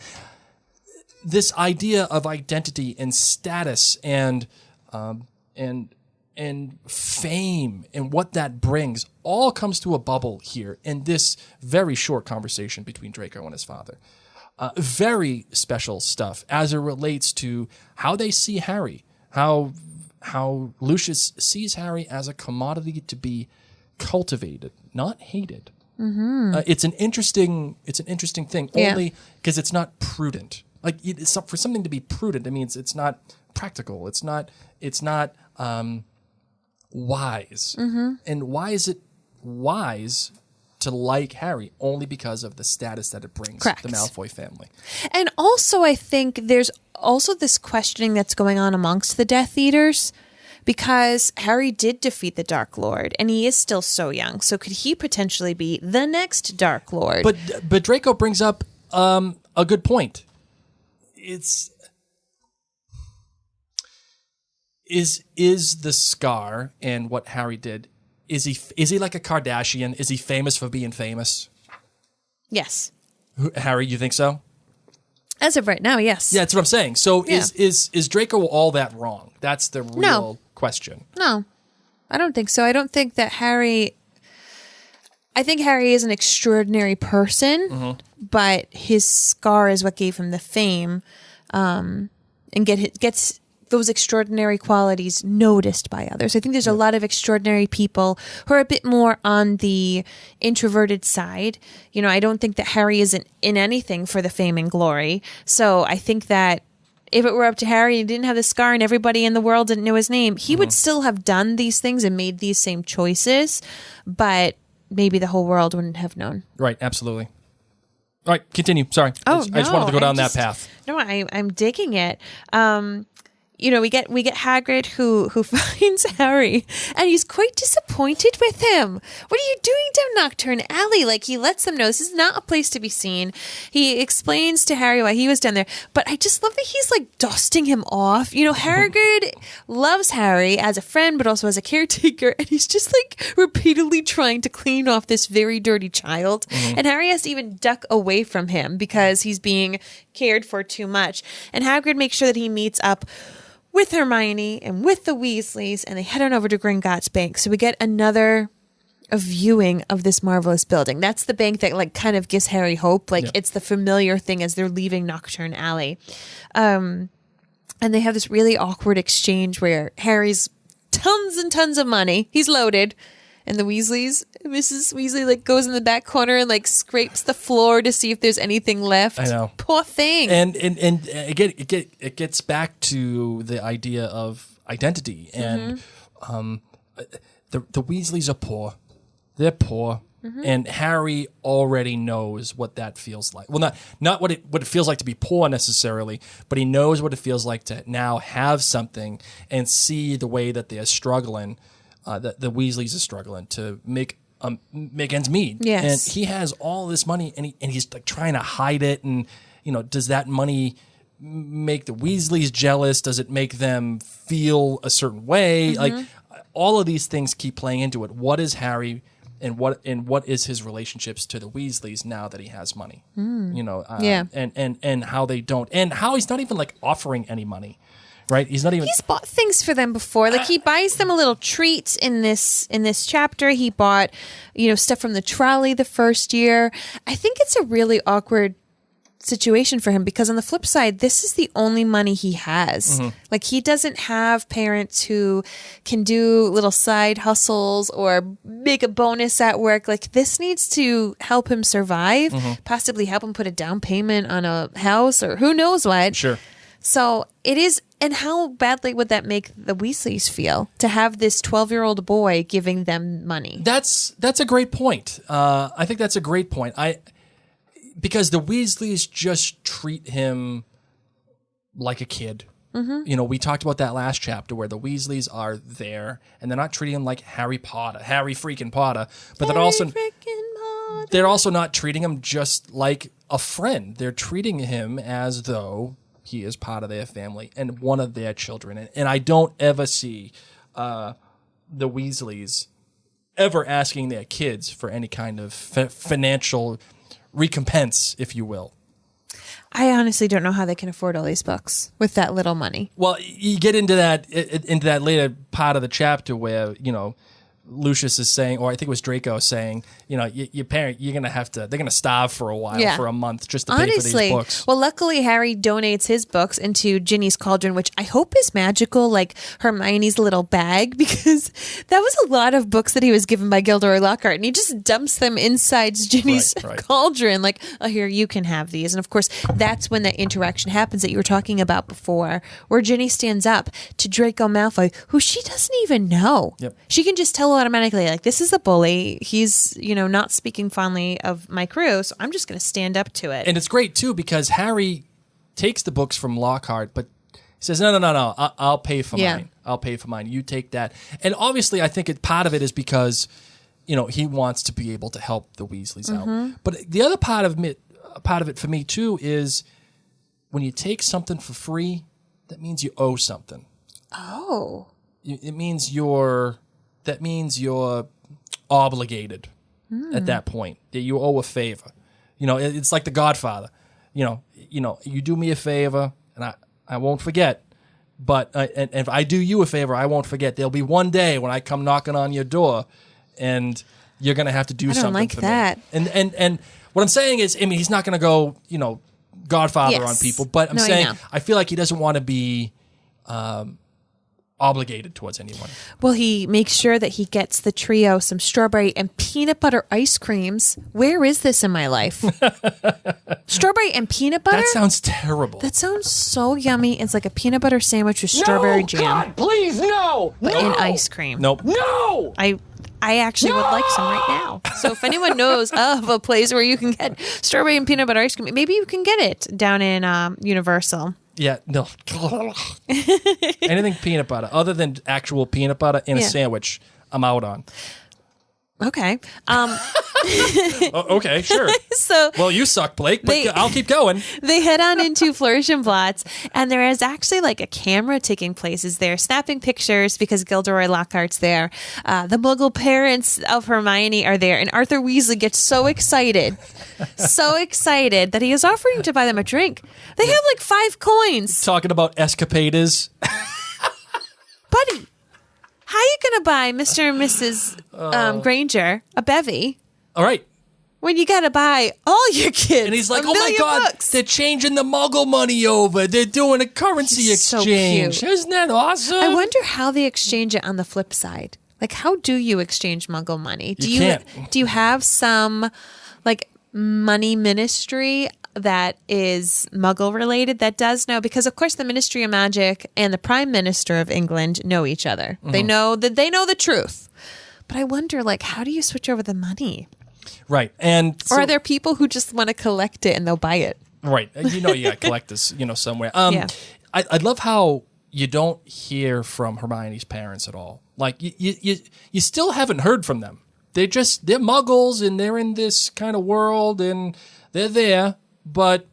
This idea of identity and status and fame and what that brings all comes to a bubble here in this very short conversation between Draco and his father. Very special stuff as it relates to how they see Harry, how Lucius sees Harry as a commodity to be cultivated, not hated. Mm-hmm. It's an interesting thing, only because it's not prudent. Like, for something to be prudent, it means it's not practical. It's not wise. Mm-hmm. And why is it wise to like Harry? Only because of the status that it brings Correct. The Malfoy family. And also, I think there's also this questioning that's going on amongst the Death Eaters, because Harry did defeat the Dark Lord, and he is still so young. So could he potentially be the next Dark Lord? But Draco brings up a good point. Is the scar and what Harry did, is he like a Kardashian? Is he famous for being famous? Yes. Harry, you think so? As of right now, yes. Yeah, that's what I'm saying. So is Draco all that wrong? That's the real question. No, I don't think so. I don't think that Harry... I think Harry is an extraordinary person, but his scar is what gave him the fame, and gets those extraordinary qualities noticed by others. I think there's a lot of extraordinary people who are a bit more on the introverted side. You know, I don't think that Harry isn't in anything for the fame and glory. So I think that if it were up to Harry and he didn't have the scar and everybody in the world didn't know his name, he would still have done these things and made these same choices, but maybe the whole world wouldn't have known. Right, absolutely. All right, continue. Sorry. I just wanted to go down that path. No, I'm digging it. You know, we get Hagrid who finds Harry, and he's quite disappointed with him. "What are you doing down Nocturne Alley?" Like, he lets them know this is not a place to be seen. He explains to Harry why he was down there, but I just love that he's like dusting him off. You know, Hagrid loves Harry as a friend, but also as a caretaker, and he's just like repeatedly trying to clean off this very dirty child. And Harry has to even duck away from him because he's being cared for too much. And Hagrid makes sure that he meets up with Hermione and with the Weasleys, and they head on over to Gringotts Bank. So we get a viewing of this marvelous building. That's the bank that like kind of gives Harry hope. Like it's the familiar thing as they're leaving Nocturne Alley. And they have this really awkward exchange where Harry's tons and tons of money. He's loaded. And the Weasleys, Mrs. Weasley, like goes in the back corner and like scrapes the floor to see if there's anything left. I know. Poor thing. And again, it gets back to the idea of identity. And the Weasleys are poor. They're poor. And Harry already knows what that feels like. Well, not what it feels like to be poor necessarily, but he knows what it feels like to now have something and see the way that they're struggling, that the Weasleys are struggling to make ends meet. Yes. And he has all this money, and he's like trying to hide it. And does that money make the Weasleys jealous? Does it make them feel a certain way? Like all of these things keep playing into it. What is Harry? And what is his relationships to the Weasleys now that he has money? And how they don't, and how he's not even like offering any money, right? He's bought things for them before. Like he buys them a little treat in this chapter. He bought, stuff from the trolley the first year. I think it's a really awkward situation for him because on the flip side, this is the only money he has. Like he doesn't have parents who can do little side hustles or make a bonus at work. Like this needs to help him survive, possibly help him put a down payment on a house or who knows what. Sure. So it is. And how badly would that make the Weasleys feel to have this 12-year-old boy giving them money? That's a great point. I think that's a great point. Because the Weasleys just treat him like a kid. We talked about that last chapter where the Weasleys are there and they're not treating him like Harry freaking Potter, but they're also not treating him just like a friend. They're treating him as though he is part of their family and one of their children. And I don't ever see the Weasleys ever asking their kids for any kind of financial recompense, if you will. I honestly don't know how they can afford all these books with that little money. Well, you get into that later part of the chapter where Lucius is saying, or I think it was Draco saying, your parent, they're gonna starve for a while, for a month, just to pay for these books. Well, luckily Harry donates his books into Ginny's cauldron, which I hope is magical, like Hermione's little bag, because that was a lot of books that he was given by Gilderoy Lockhart, and he just dumps them inside Ginny's cauldron, like, oh, here, you can have these. And of course, that's when that interaction happens that you were talking about before, where Ginny stands up to Draco Malfoy, who she doesn't even know. Yep. She can just tell automatically, like, this is a bully. He's, not speaking fondly of my crew, so I'm just going to stand up to it. And it's great, too, because Harry takes the books from Lockhart, but he says, no, I'll pay for mine. I'll pay for mine. You take that. And obviously, I think part of it is because, he wants to be able to help the Weasleys out. But the other part of it for me, too, is when you take something for free, that means you owe something. Oh. It means you're obligated at that point, that you owe a favor. It's like The Godfather. You do me a favor and I won't forget, but and if I do you a favor, I won't forget. There'll be one day when I come knocking on your door and you're going to have to do something like for that. me. And what I'm saying is, he's not going to go, Godfather on people, but I'm saying I feel like he doesn't want to be obligated towards anyone. Well, he makes sure that he gets the trio some strawberry and peanut butter ice creams. Where is this in my life? Strawberry and peanut butter? That sounds terrible. That sounds so yummy. It's like a peanut butter sandwich with strawberry jam. God, please, no! But in ice cream. Nope. No! I actually would like some right now. So if anyone knows of a place where you can get strawberry and peanut butter ice cream, maybe you can get it down in Universal. Yeah, no. Anything peanut butter, other than actual peanut butter in a sandwich, I'm out on. Okay. Okay, sure. So, well, you suck, Blake, but I'll keep going. They head on into Flourish and Blotts, and there is actually like a camera taking place. They're snapping pictures because Gilderoy Lockhart's there. The Muggle parents of Hermione are there, and Arthur Weasley gets so excited that he is offering to buy them a drink. They have like 5 coins. Talking about escapades. Buddy, how are you going to buy Mr. and Mrs. Granger a bevy? All right. When you got to buy all your kids. And he's like, oh my God, books. They're changing the Muggle money over. They're doing a currency exchange. So cute. Isn't that awesome? I wonder how they exchange it on the flip side. Like, how do you exchange Muggle money? Do you have some like money ministry that is Muggle related that does know? Because of course the Ministry of Magic and the Prime Minister of England know each other. Mm-hmm. They know the truth. But I wonder, like, how do you switch over the money? Right. And Or are there people who just want to collect it and they'll buy it? Right. You got to collect this, somewhere. Yeah. I love how you don't hear from Hermione's parents at all. Like, you still haven't heard from them. They're muggles and they're in this kind of world and they're there, but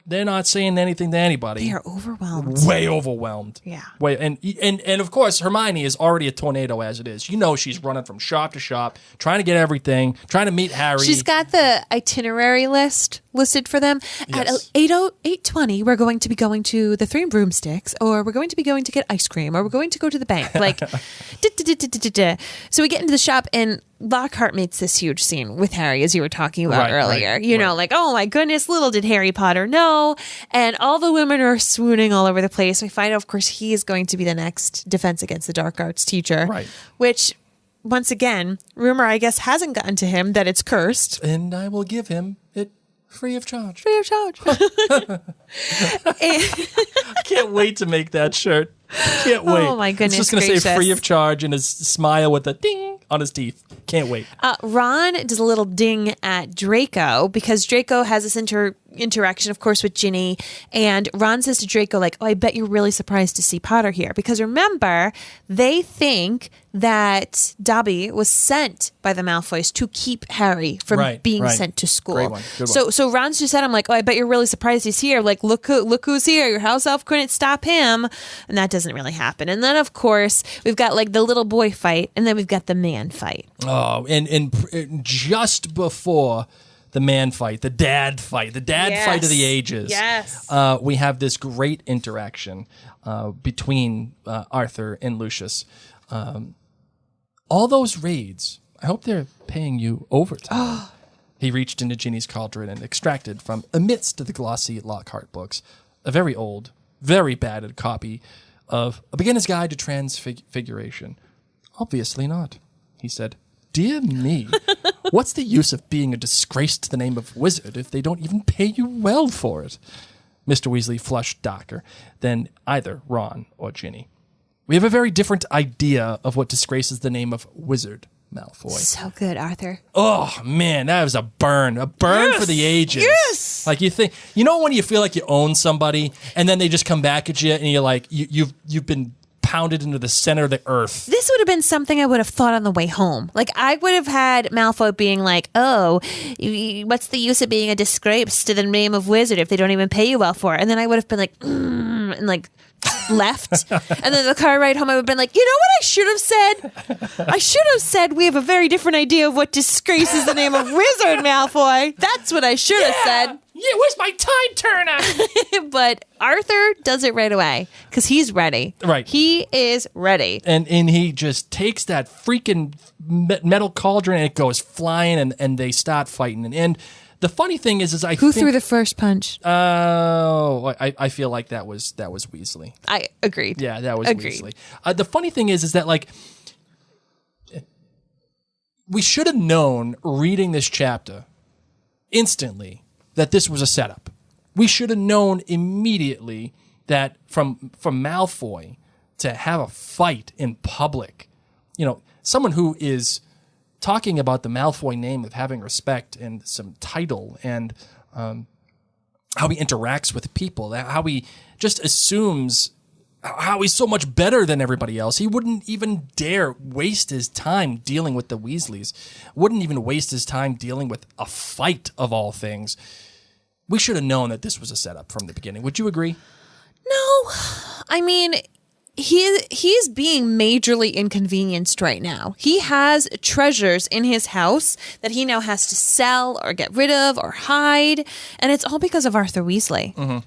they're not saying anything to anybody. They are overwhelmed. Way overwhelmed. Yeah. And of course, Hermione is already a tornado as it is. She's running from shop to shop, trying to get everything, trying to meet Harry. She's got the itinerary list listed for them. Yes. At 8:20, we're going to be going to the Three Broomsticks, or we're going to be going to get ice cream, or we're going to go to the bank. Like, So we get into the shop, and Lockhart makes this huge scene with Harry, as you were talking about earlier. Like, oh my goodness, little did Harry Potter know. And all the women are swooning all over the place. We find out, of course, he is going to be the next Defense Against the Dark Arts teacher. Right. Which, once again, rumor, I guess, hasn't gotten to him that it's cursed. And I will give him it free of charge. Free of charge. I can't wait to make that shirt. Can't wait. Oh my goodness It's just going to say gracious. free of charge and his smile with a ding on his teeth. Can't wait. Ron does a little ding at Draco because Draco has this interaction, of course, with Ginny. And Ron says to Draco, like, oh, I bet you're really surprised to see Potter here. Because remember, they think that Dobby was sent by the Malfoys to keep Harry from being sent to school. Great one. Good one. So Ron's just said, I'm like, oh, I bet you're really surprised he's here. Like, look who's here. Your house elf couldn't stop him. And that doesn't really happen. And then, of course, we've got like the little boy fight, and then we've got the man fight. Oh, and just before the man fight, the dad fight of the ages. Yes. We have this great interaction between Arthur and Lucius. All those raids, I hope they're paying you overtime. He reached into Ginny's cauldron and extracted from amidst the glossy Lockhart books a very old, very battered copy of A Beginner's Guide to Transfiguration. Obviously not, he said. Dear me, what's the use of being a disgrace to the name of wizard if they don't even pay you well for it? Mr. Weasley flushed darker than either Ron or Ginny. We have a very different idea of what disgraces the name of wizard, Malfoy. So good, Arthur. Oh, man, that was a burn for the ages. Yes! Like you think, when you feel like you own somebody and then they just come back at you and you're like, you've been pounded into the center of the earth. This would have been something I would have thought on the way home. Like, I would have had Malfoy being like, oh, what's the use of being a disgrace to the name of wizard if they don't even pay you well for it? And then I would have been like, and like left. And then the car ride home, I would have been like, you know what I should have said? I should have said we have a very different idea of what disgraces the name of wizard, Malfoy. That's what I should have said. Yeah, where's my time turner? But Arthur does it right away because he's ready. Right. He is ready. And he just takes that freaking metal cauldron and it goes flying and they start fighting. And the funny thing is Who threw the first punch? I feel like that was Weasley. I agreed. Yeah, that was Agreed. Weasley. The funny thing is that like we should have known reading this chapter instantly that this was a setup. We should have known immediately that from Malfoy to have a fight in public, someone who is talking about the Malfoy name of having respect and some title and how he interacts with people, how he just assumes how he's so much better than everybody else. He wouldn't even dare waste his time dealing with the Weasleys, wouldn't even waste his time dealing with a fight of all things. We should have known that this was a setup from the beginning. Would you agree? No. I mean, he's being majorly inconvenienced right now. He has treasures in his house that he now has to sell or get rid of or hide, and it's all because of Arthur Weasley. Mm-hmm.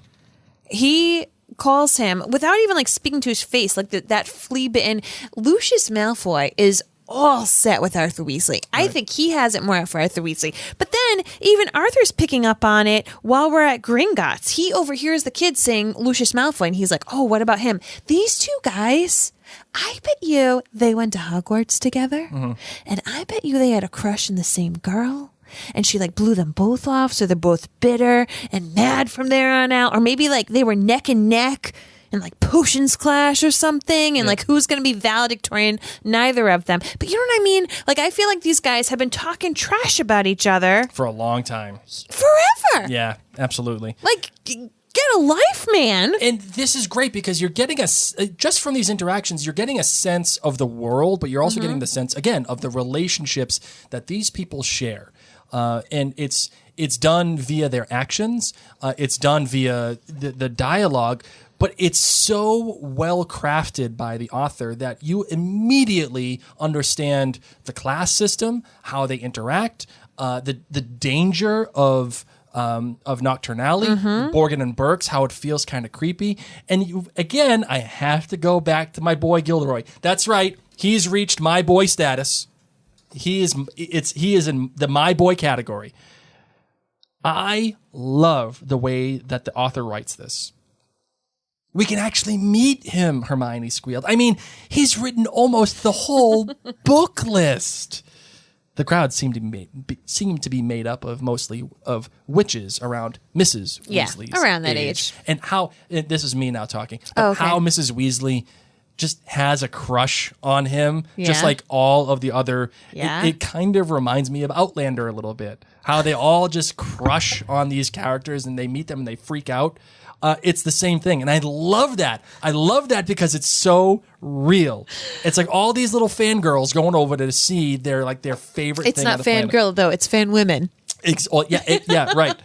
He calls him without even like speaking to his face, like that flea-bitten. Lucius Malfoy is all set with Arthur Weasley. I think he has it more out for Arthur Weasley. But then even Arthur's picking up on it while we're at Gringotts. He overhears the kids saying Lucius Malfoy, and he's like, oh, what about him? These two guys, I bet you they went to Hogwarts together, and I bet you they had a crush on the same girl, and she like blew them both off, so they're both bitter and mad from there on out. Or maybe like they were neck and neck, and like potions clash or something, and like who's going to be valedictorian? Neither of them. But you know what I mean? Like, I feel like these guys have been talking trash about each other for a long time. Forever. Yeah, absolutely. Like, get a life, man. And this is great because you're getting just from these interactions, you're getting a sense of the world, but you're also getting the sense, again, of the relationships that these people share. And it's done via their actions. It's done via the dialogue, but it's so well crafted by the author that you immediately understand the class system, how they interact, the danger of nocturnality, Borgin and Burkes, how it feels kind of creepy. And again, I have to go back to my boy Gilderoy. That's right. He's reached my boy status. He is in the my boy category. I love the way that the author writes this. We can actually meet him, Hermione squealed. I mean, he's written almost the whole book list. The crowd seemed to be made up of mostly of witches around Mrs. Weasley's around that age. And this is me now talking, okay. How Mrs. Weasley just has a crush on him, just Yeah. like all of the other. Yeah. It kind of reminds me of Outlander a little bit. How they all just crush on these characters and they meet them and they freak out. It's the same thing. And I love that. I love that because it's so real. It's like all these little fangirls going over to see their favorite It's thing not on the planet. fangirl, though. It's fan women. Yeah, right.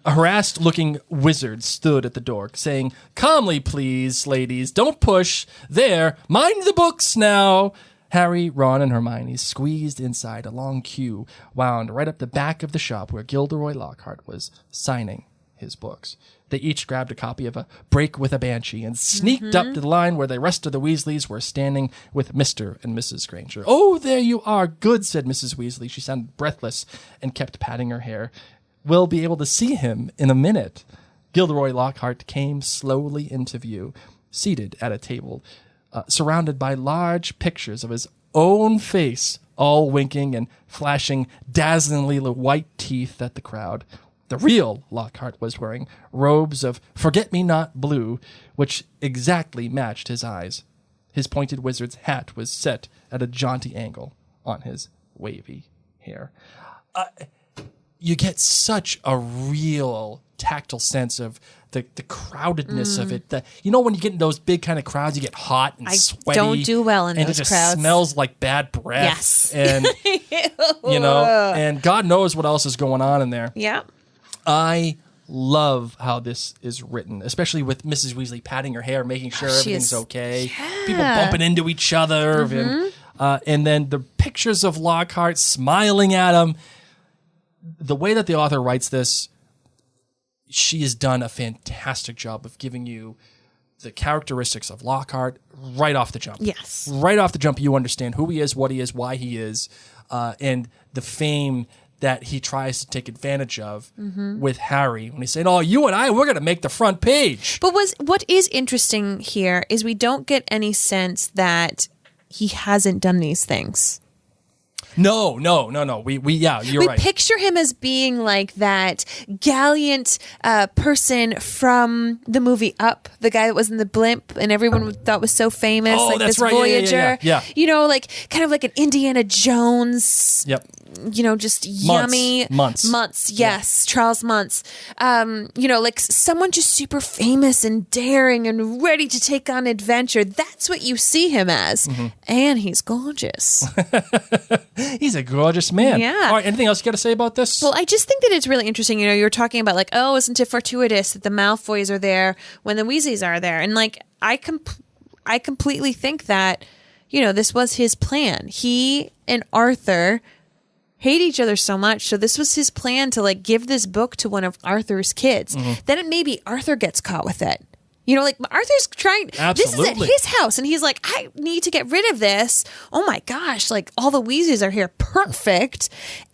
A harassed-looking wizard stood at the door, saying, "Calmly, please, ladies. Don't push. There. Mind the books now." Harry, Ron, and Hermione squeezed inside. A long queue wound right up the back of the shop where Gilderoy Lockhart was signing his books. They each grabbed a copy of A Break with a Banshee and sneaked up to the line where the rest of the Weasleys were standing with Mr. and Mrs. Granger. "Oh, there you are. Good," said Mrs. Weasley. She sounded breathless and kept patting her hair. "We'll be able to see him in a minute." Gilderoy Lockhart came slowly into view, seated at a table, surrounded by large pictures of his own face, all winking and flashing dazzlingly white teeth at the crowd. The real Lockhart was wearing robes of forget-me-not blue, which exactly matched his eyes. His pointed wizard's hat was set at a jaunty angle on his wavy hair. You get such a real tactile sense of the crowdedness of it. When you get in those big kind of crowds, you get hot and sweaty. Don't do well in and those it just crowds. smells like bad breath. Yes. And, and God knows what else is going on in there. Yeah. I love how this is written, especially with Mrs. Weasley patting her hair, making sure everything's okay. Yeah. People bumping into each other. And then the pictures of Lockhart smiling at him. The way that the author writes this, she has done a fantastic job of giving you the characteristics of Lockhart right off the jump. Yes. Right off the jump, you understand who he is, what he is, why he is, and the fame that he tries to take advantage of with Harry when he's saying, "Oh, you and I, we're going to make the front page." But what is interesting here is we don't get any sense that he hasn't done these things. No. You're right. We picture him as being like that gallant person from the movie Up, the guy that was in the blimp and everyone thought was so famous, Oh, like that's this right. Voyager. Yeah. Like kind of like an Indiana Jones. Yep. Just yummy. Muntz. Yes. Yeah. Charles Muntz. Like someone just super famous and daring and ready to take on adventure. That's what you see him as. And he's gorgeous. He's a gorgeous man. Yeah. All right, anything else you got to say about this? Well, I just think that it's really interesting. You're talking about like, oh, isn't it fortuitous that the Malfoys are there when the Weasleys are there? And like, I completely think that, this was his plan. He and Arthur hate each other so much. So this was his plan to like give this book to one of Arthur's kids. Then maybe Arthur gets caught with it. Arthur's trying. Absolutely. This is at his house, and he's like, I need to get rid of this. Oh my gosh! Like all the Weasleys are here, perfect,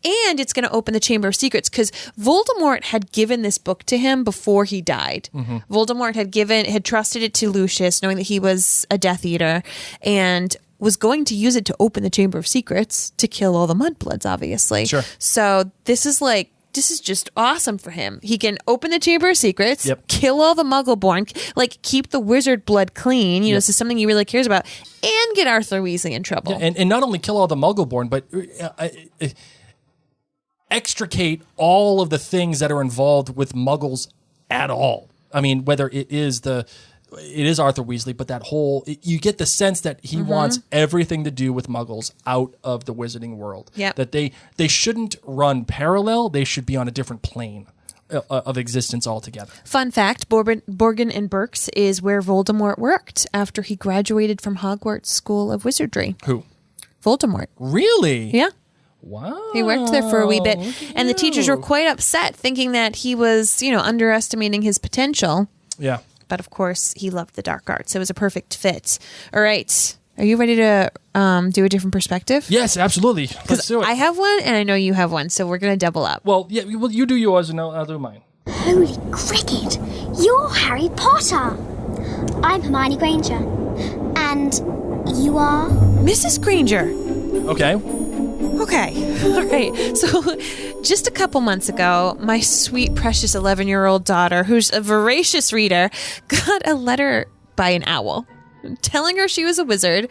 and it's going to open the Chamber of Secrets because Voldemort had given this book to him before he died. Voldemort had trusted it to Lucius, knowing that he was a Death Eater, and was going to use it to open the Chamber of Secrets to kill all the Mudbloods, obviously. Sure. So this is like this is just awesome for him. He can open the Chamber of Secrets, Yep. kill all the Muggle-born, like keep the wizard blood clean. You know, this is something he really cares about, and get Arthur Weasley in trouble. And not only kill all the Muggle-born, but extricate all of the things that are involved with Muggles at all. I mean, whether it is Arthur Weasley, but that whole, you get the sense that he wants everything to do with Muggles out of the wizarding world. Yep. That they shouldn't run parallel. They should be on a different plane of existence altogether. Fun fact, Borgin and Burkes is where Voldemort worked after he graduated from Hogwarts School of Wizardry. Who? Voldemort. Really? Yeah. Wow. He worked there for a wee bit. And the teachers were quite upset, thinking that he was, underestimating his potential. Yeah. But of course, he loved the dark arts. So it was a perfect fit. All right. Are you ready to do a different perspective? Yes, absolutely. Let's do it. I have one, and I know you have one, so we're going to double up. Well, yeah. Well, you do yours, and I'll do mine. Holy cricket! You're Harry Potter! I'm Hermione Granger. And you are? Mrs. Granger. Okay. Okay. All right. So just a couple months ago, my sweet, precious 11-year-old daughter, who's a voracious reader, got a letter by an owl telling her she was a wizard,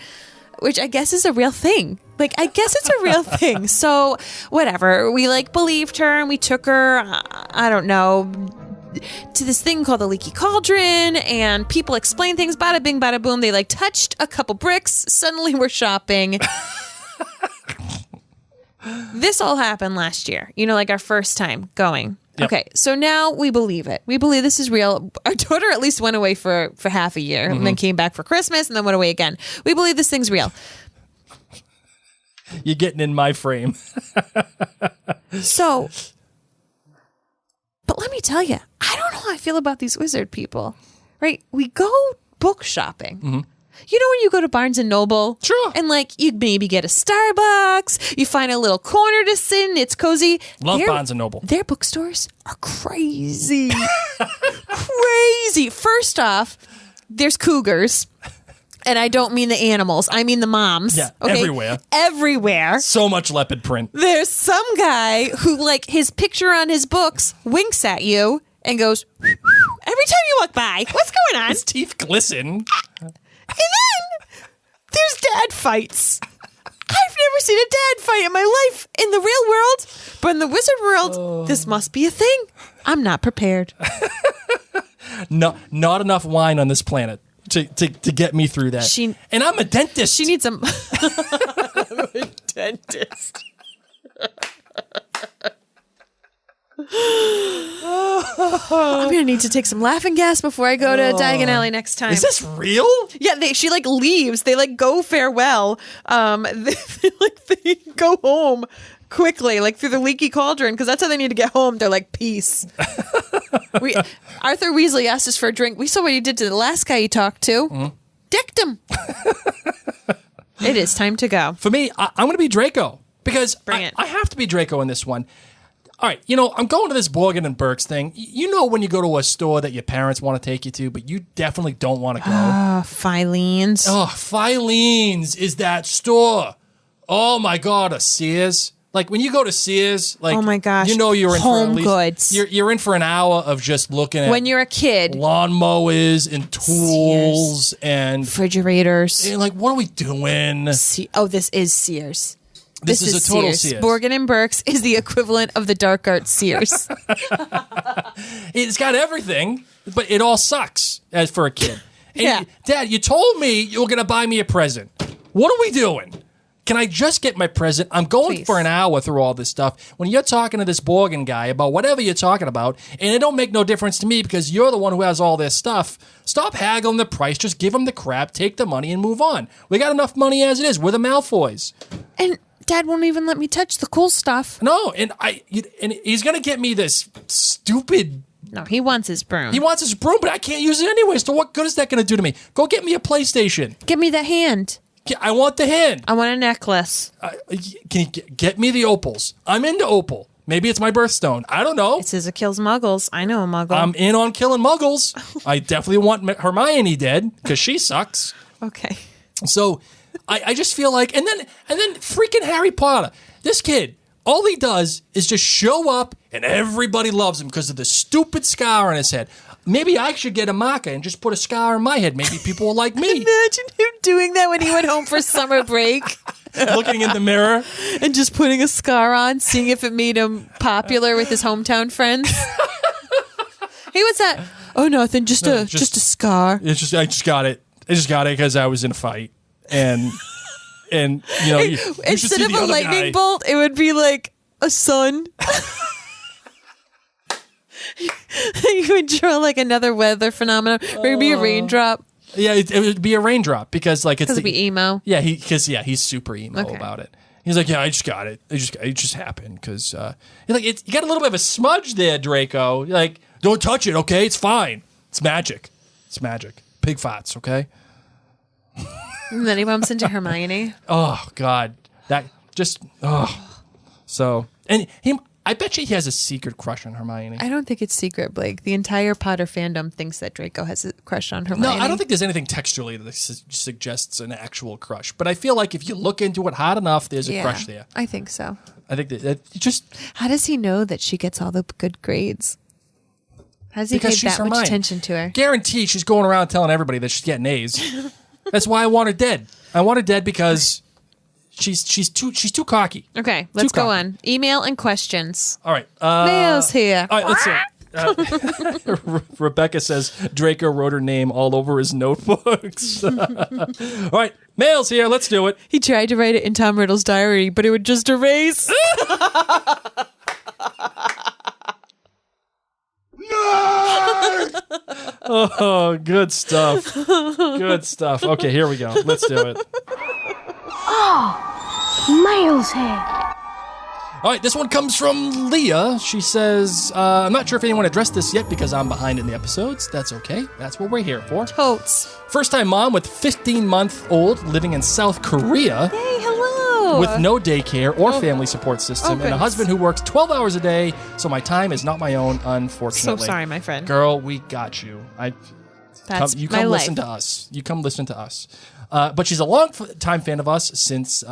which I guess is a real thing. Like, I guess it's a real thing. So whatever. We believed her, and we took her, I don't know, to this thing called the Leaky Cauldron, and people explain things, bada bing, bada boom. They touched a couple bricks. Suddenly we're shopping. This all happened last year, our first time going. Yep. Okay, so now we believe it. We believe this is real. Our daughter at least went away for half a year and then came back for Christmas and then went away again. We believe this thing's real. You're getting in my frame. So, but let me tell you, I don't know how I feel about these wizard people, right? We go book shopping. Mm-hmm. You know when you go to Barnes & Noble? Sure. And you maybe get a Starbucks, you find a little corner to sit in, it's cozy. Love Barnes & Noble. Their bookstores are crazy. Crazy. First off, there's cougars. And I don't mean the animals, I mean the moms. Yeah, okay? everywhere. Everywhere. So much leopard print. There's some guy who, his picture on his books winks at you and goes, every time you walk by. What's going on? His teeth glisten. And then there's dad fights. I've never seen a dad fight in my life in the real world, but in the wizard world, this must be a thing. I'm not prepared. No, not enough wine on this planet to get me through that. And I'm a dentist. She needs I'm a dentist. I'm gonna need to take some laughing gas before I go to Diagon Alley next time. Is this real? Yeah, she leaves. They go farewell. They go home quickly, through the Leaky Cauldron, because that's how they need to get home. They're peace. Arthur Weasley asked us for a drink. We saw what he did to the last guy he talked to. Mm-hmm. Dicked him. It is time to go. For me, I'm going to be Draco, because I have to be Draco in this one. All right, I'm going to this Borgin and Burkes thing. When you go to a store that your parents want to take you to, but you definitely don't want to go. Filene's. Oh, Filene's is that store. Oh, my God, a Sears. When you go to Sears, oh my gosh, you're in home for at least, goods. You're in for an hour of just looking at when you're a kid, lawnmowers and tools and refrigerators. And what are we doing? This is Sears. This is a total Sears. Borgin and Burkes is the equivalent of the dark arts Sears. It's got everything, but it all sucks as for a kid. And Dad, you told me you were going to buy me a present. What are we doing? Can I just get my present? I'm going for an hour through all this stuff. When you're talking to this Borgin guy about whatever you're talking about, and it don't make no difference to me because you're the one who has all this stuff, stop haggling the price. Just give him the crap, take the money, and move on. We got enough money as it is. We're the Malfoys. And Dad won't even let me touch the cool stuff. No, and he's going to get me this stupid... No, he wants his broom. He wants his broom, but I can't use it anyway. So what good is that going to do to me? Go get me a PlayStation. Give me the hand. I want the hand. I want a necklace. Can you get me the opals? I'm into opal. Maybe it's my birthstone. I don't know. It says it kills muggles. I know a muggle. I'm in on killing muggles. I definitely want Hermione dead because she sucks. Okay. So I just feel and then freaking Harry Potter. This kid, all he does is just show up and everybody loves him because of the stupid scar on his head. Maybe I should get a marker and just put a scar on my head. Maybe people will like me. Imagine him doing that when he went home for summer break. Looking in the mirror. And just putting a scar on, seeing if it made him popular with his hometown friends. Hey, what's that? Oh, nothing. Just a scar. I just got it. I just got it because I was in a fight. And you know, you instead of a lightning bolt, it would be like a sun. You would draw like another weather phenomenon. Maybe a raindrop. Yeah, it would be a raindrop because like it'd be emo. Yeah, he's super emo about it. He's like, yeah, I just got it. It just happened because you got a little bit of a smudge there, Draco. You're like, don't touch it, okay? It's fine. It's magic. It's magic. Pig farts, okay? And then he bumps into Hermione. Oh God, So and him. I bet you he has a secret crush on Hermione. I don't think it's secret, Blake. The entire Potter fandom thinks that Draco has a crush on Hermione. No, I don't think there's anything textually that suggests an actual crush. But I feel like if you look into it hard enough, there's a crush there. I think so. I think that just... How does he know that she gets all the good grades? How does he pay that much attention to her? Guaranteed she's going around telling everybody that she's getting A's. That's why I want her dead. I want her dead because... She's too cocky. Okay, let's go on. Email and questions. All right. Mail's here. All right, let's see. Rebecca says Draco wrote her name all over his notebooks. All right, mail's here. Let's do it. He tried to write it in Tom Riddle's diary, but it would just erase. Oh, good stuff. Good stuff. Okay, here we go. Let's do it. Mail's here. All right, this one comes from Leah. She says, I'm not sure if anyone addressed this yet because I'm behind in the episodes. That's okay. That's what we're here for. Totes. First-time mom with 15-month-old living in South Korea. Hey, hello. With no daycare or family support system and a husband who works 12 hours a day, so my time is not my own, unfortunately. So sorry, my friend. Girl, we got you. You come listen to us. You come listen to us. But she's a long-time fan of us since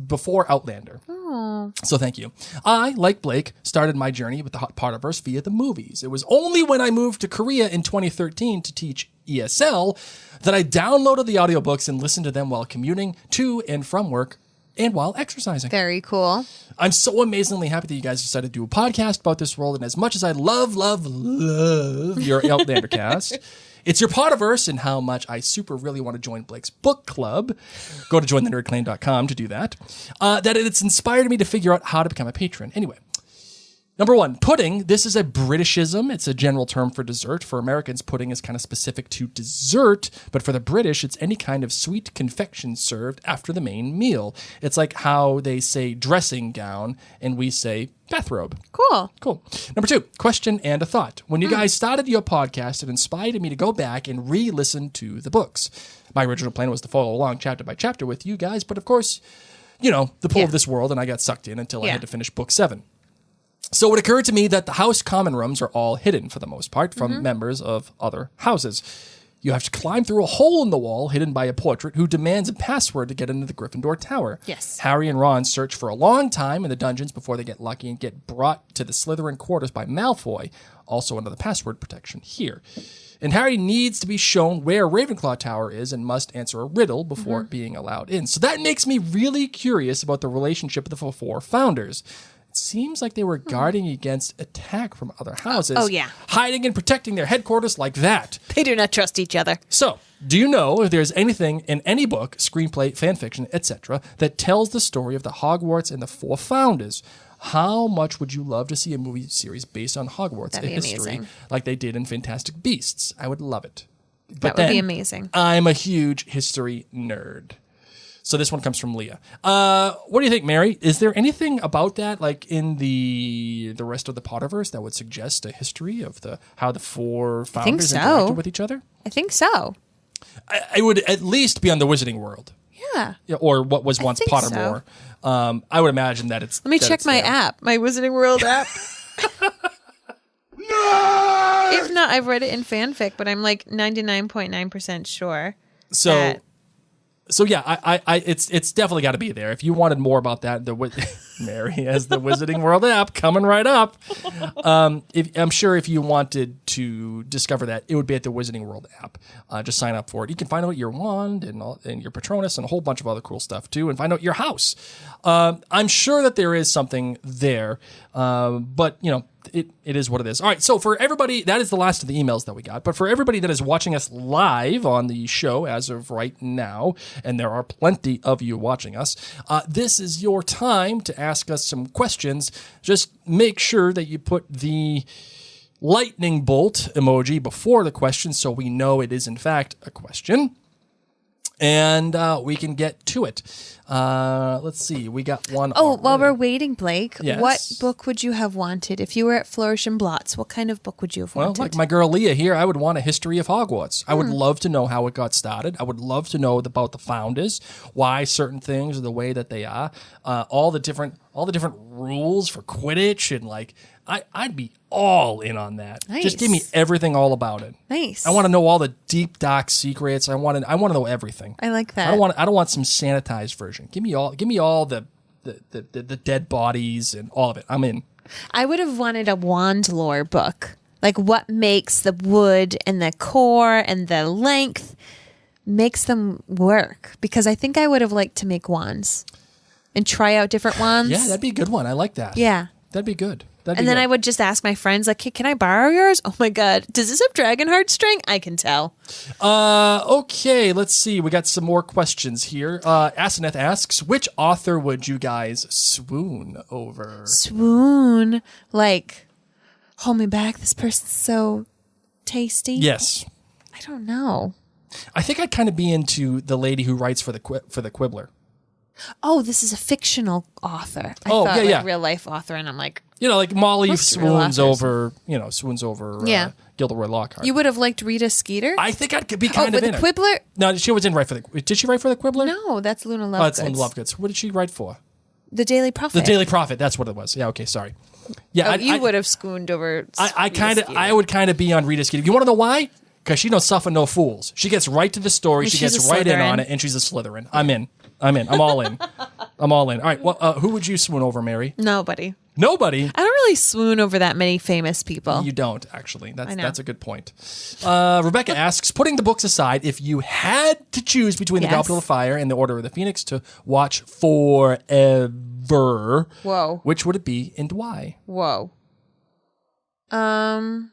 before Outlander. Oh. So thank you. I, like Blake, started my journey with the Potterverse via the movies. It was only when I moved to Korea in 2013 to teach ESL that I downloaded the audiobooks and listened to them while commuting to and from work and while exercising. Very cool. I'm so amazingly happy that you guys decided to do a podcast about this world, and as much as I love your Outlander cast, it's your Potterverse and how much I super really want to join Blake's book club. Go to jointhenerdclan.com to do that. That it's inspired me to figure out how to become a patron. Anyway. Number one, pudding. This is a Britishism. It's a general term for dessert. For Americans, pudding is kind of specific to dessert, but for the British, it's any kind of sweet confection served after the main meal. It's like how they say dressing gown, and we say bathrobe. Cool. Number two, question and a thought. When you guys started your podcast, it inspired me to go back and re-listen to the books. My original plan was to follow along chapter by chapter with you guys, but of course, you know, the pull of this world, and I got sucked in until I had to finish book 7. So it occurred to me that the house common rooms are all hidden for the most part from members of other houses. You have to climb through a hole in the wall hidden by a portrait who demands a password to get into the Gryffindor Tower. Yes. Harry and Ron search for a long time in the dungeons before they get lucky and get brought to the Slytherin quarters by Malfoy, also under the password protection here. And Harry needs to be shown where Ravenclaw Tower is and must answer a riddle before being allowed in. So that makes me really curious about the relationship of the 4 founders. Seems like they were guarding against attack from other houses. Oh, yeah. Hiding and protecting their headquarters like that. They do not trust each other. So, do you know if there's anything in any book, screenplay, fanfiction, etc., that tells the story of the Hogwarts and the 4 founders? How much would you love to see a movie series based on Hogwarts That'd be history amazing. like they did in Fantastic Beasts? I would love it. But That would be amazing. I'm a huge history nerd. So this one comes from Leah. What do you think, Mary? Is there anything about that, like in the rest of the Potterverse, that would suggest a history of how the 4 founders interacted with each other? I think so. I would at least be on the Wizarding World. Yeah. Or what was once think Pottermore. I would imagine that it's. Let me check my app, my Wizarding World app. If not, I've read it in fanfic, but I'm like 99.9% sure. So So yeah, I it's definitely got to be there. If you wanted more about that, Mary has the Wizarding World app coming right up. I'm sure if you wanted to discover that, it would be at the Wizarding World app. Just sign up for it. You can find out your wand and your Patronus and a whole bunch of other cool stuff too, and find out your house. I'm sure that there is something there, but you know. It is what it is. All right, so for everybody, that is the last of the emails that we got. But for everybody that is watching us live on the show as of right now, and there are plenty of you watching us, this is your time to ask us some questions. Just make sure that you put the lightning bolt emoji before the question so we know it is in fact a question. And we can get to it. Let's see. We got one. Oh, while we're waiting, Blake, Yes? what book would you have wanted? If you were at Flourish and Blotts, what kind of book would you have Well, wanted? like my girl Leah here, I would want a history of Hogwarts. I would love to know how it got started. I would love to know about the founders, why certain things are the way that they are, all the different rules for Quidditch, and like I'd be all in on that. Nice. Just give me everything all about it. Nice. I want to know all the deep dark secrets. I want to know everything. I like that. I don't want some sanitized version. Give me all the dead bodies and all of it. I'm in. I would have wanted a wand lore book. Like what makes the wood and the core and the length makes them work. Because I think I would have liked to make wands and try out different wands. Yeah, that'd be a good one. I like that. Yeah. That'd be good. And then I would just ask my friends, like, hey, can I borrow yours? Oh my God. Does this have Dragonheart string? I can tell. Okay, let's see. We got some more questions here. Aseneth asks, which author would you guys swoon over? Swoon. Like, hold me back. This person's so tasty. Yes. I don't know. I think I'd kind of be into the lady who writes for the Quibbler. Oh, this is a fictional author. I Oh, thought, yeah, like, yeah. real life author, and I'm like, You know, like Molly Most real swoons authors. over Yeah. Gilderoy Lockhart. you would have liked Rita Skeeter? I think I'd be kind with of in the it. Quibbler? No, she wasn't right for the. Did she write for the Quibbler? No, that's Luna Lovegood. Oh, that's Luna Lovegood. What did she write for? The Daily Prophet. The Daily Prophet. That's what it was. Yeah. Okay. Sorry. Yeah. Oh, I you would have swooned over. I would kind of be on Rita Skeeter. You want to know why? Because she don't suffer no fools. She gets right to the story. And She she's gets a right in Slytherin. on it, and she's a Slytherin. I'm in. I'm all in. I'm all in. All right. Well, who would you swoon over, Mary? Nobody. Nobody. I don't really swoon over that many famous people. You don't, actually. I know. That's a good point. Rebecca asks, putting the books aside, if you had to choose between The Yes. Goblet of Fire and The Order of the Phoenix to watch forever, Whoa. which would it be and why? Whoa. I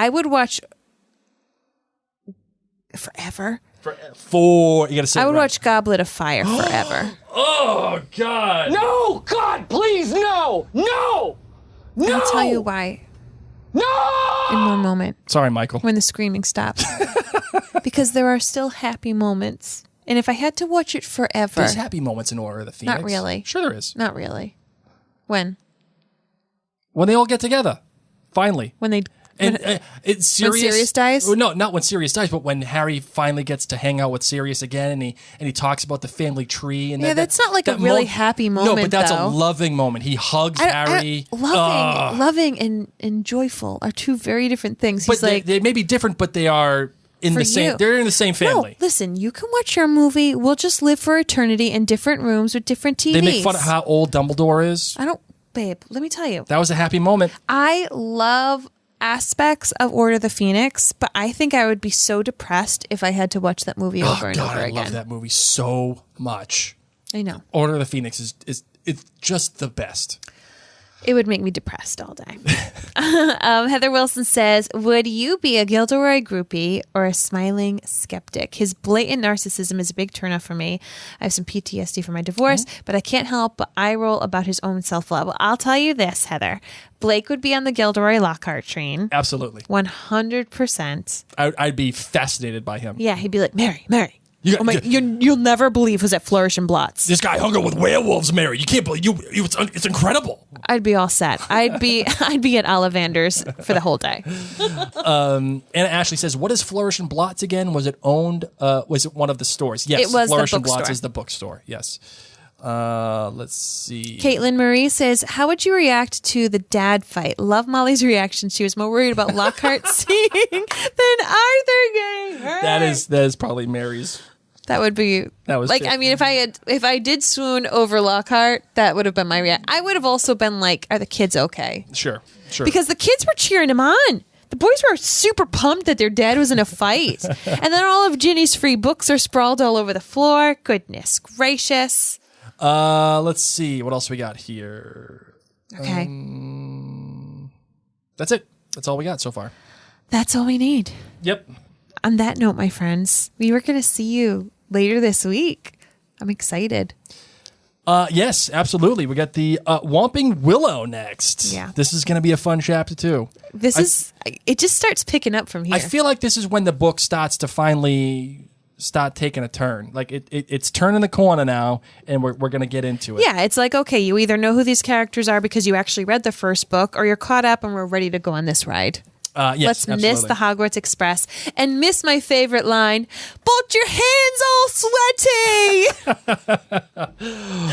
would watch forever. You gotta say I it would right. watch Goblet of Fire forever. Oh, God. No! God, please, no! No! No! I'll tell you why No! in one moment Sorry, Michael. when the screaming stops. Because there are still happy moments. And if I had to watch it forever, There's happy moments in Order of the Phoenix. Not really. Sure there is. not really. When When they all get together. Finally. they And it's Sirius. Sirius dies? Oh, no, not when Sirius dies, but when Harry finally gets to hang out with Sirius again, and he talks about the family tree. And Yeah, that's not like a really happy No, moment, but that's though. a loving moment. He hugs Harry. loving and joyful are two very different things. But He's like, they may be different, but they are in For the same. you. They're in the same family. no, listen, you can watch your movie. We'll just live for eternity in different rooms with different TVs. They make fun of how old Dumbledore is. I don't, babe. Let me tell you, That was a happy moment. I love aspects of Order of the Phoenix, but I think I would be so depressed if I had to watch that movie over and God, over I again. love that movie so much. I know. Order of the Phoenix is it's just the best. It would make me depressed all day. Heather Wilson says, would you be a Gilderoy groupie or a smiling skeptic? His blatant narcissism is a big turnoff for me. I have some PTSD from my divorce, but I can't help but eye roll about his own self-love. Well, I'll tell you this, Heather. Blake would be on the Gilderoy Lockhart train. Absolutely. 100%. I'd be fascinated by him. Yeah, he'd be like, Mary. You- Oh my, you'll never believe who's at Flourish and Blotts. This guy hung out with werewolves, Mary. You can't believe it's incredible. I'd be all set. I'd be at Ollivander's for the whole day. Anna Ashley says, "What is Flourish and Blotts again? Was it owned? Was it one of the stores? Yes, It was the Flourish and Blotts bookstore. is the bookstore. Yes. Let's see. Caitlin Marie says, how would you react to the dad fight? Love Molly's reaction. She was more worried about Lockhart seeing than Arthur getting hurt. That is probably Mary's. That would be like, I mean, if I did swoon over Lockhart, that would have been my reaction. I would have also been like, are the kids okay? Sure. Because the kids were cheering him on. The boys were super pumped that their dad was in a fight. And then all of Ginny's free books are sprawled all over the floor. Goodness gracious. Let's see. What else we got here? Okay. That's it. That's all we got so far. That's all we need. Yep. On that note, my friends, we were going to see you later this week. I'm excited. Yes, absolutely. We got the Whomping Willow next. Yeah. This is going to be a fun chapter, too. It just starts picking up from here. I feel like this is when the book starts to finally start taking a turn. Like it's turning the corner now, and we're going to get into it. Yeah, it's like, okay, you either know who these characters are because you actually read the first book, or you're caught up and we're ready to go on this ride. Yes, Let's absolutely. miss the Hogwarts Express and miss my favorite line, but your hands all sweaty.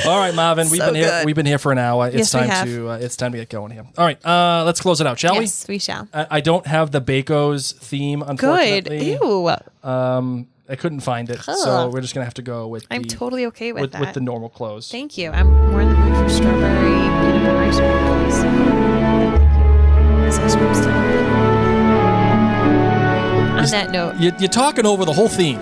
All right, Marvin, we've So been here. good. We've been here for an hour. It's Yes, we time have. to get going here. All right, let's close it out, shall Yes, we shall. we? I don't have the Baco's theme, Good. unfortunately. Ew. I couldn't find it, so Ugh. we're just gonna have to go with. I'm totally okay with that. with the normal close. Thank you. I'm more in the mood for strawberry peanut butter ice cream cookies. Thank you. This ice cream's delicious. On that note, You're talking over the whole theme.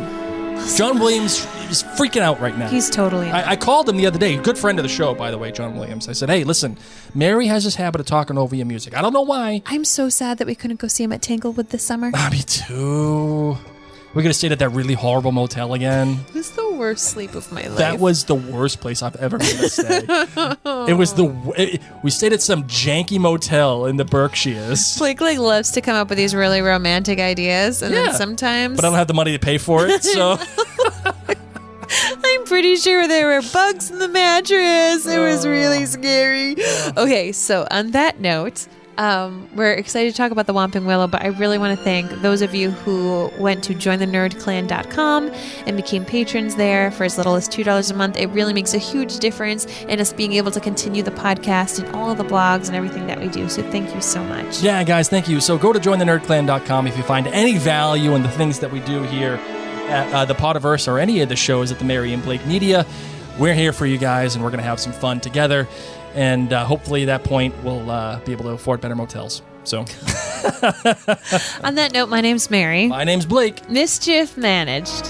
John Williams is freaking out right now. he's totally. I called him the other day. Good friend of the show, by the way, John Williams. I said, hey, listen, Mary has this habit of talking over your music. I don't know why. I'm so sad that we couldn't go see him at Tanglewood this summer. Me too. We're going to stay at that really horrible motel again. It was the worst sleep of my life. That was the worst place I've ever been to stay. It was we stayed at some janky motel in the Berkshires. Blake loves to come up with these really romantic ideas, and then sometimes. But I don't have the money to pay for it, so. I'm pretty sure there were bugs in the mattress. It was really scary. Okay, so on that note, we're excited to talk about the Whomping Willow, but I really want to thank those of you who went to jointhenerdclan.com and became patrons there for as little as $2 a month. It really makes a huge difference in us being able to continue the podcast and all of the blogs and everything that we do. So thank you so much. Yeah, guys, thank you. So go to jointhenerdclan.com if you find any value in the things that we do here at the Potterverse or any of the shows at the Mary and Blake Media. We're here for you guys, and we're going to have some fun together. And hopefully at that point, we'll be able to afford better motels. So, On that note, my name's Mary. my name's Blake. Mischief managed.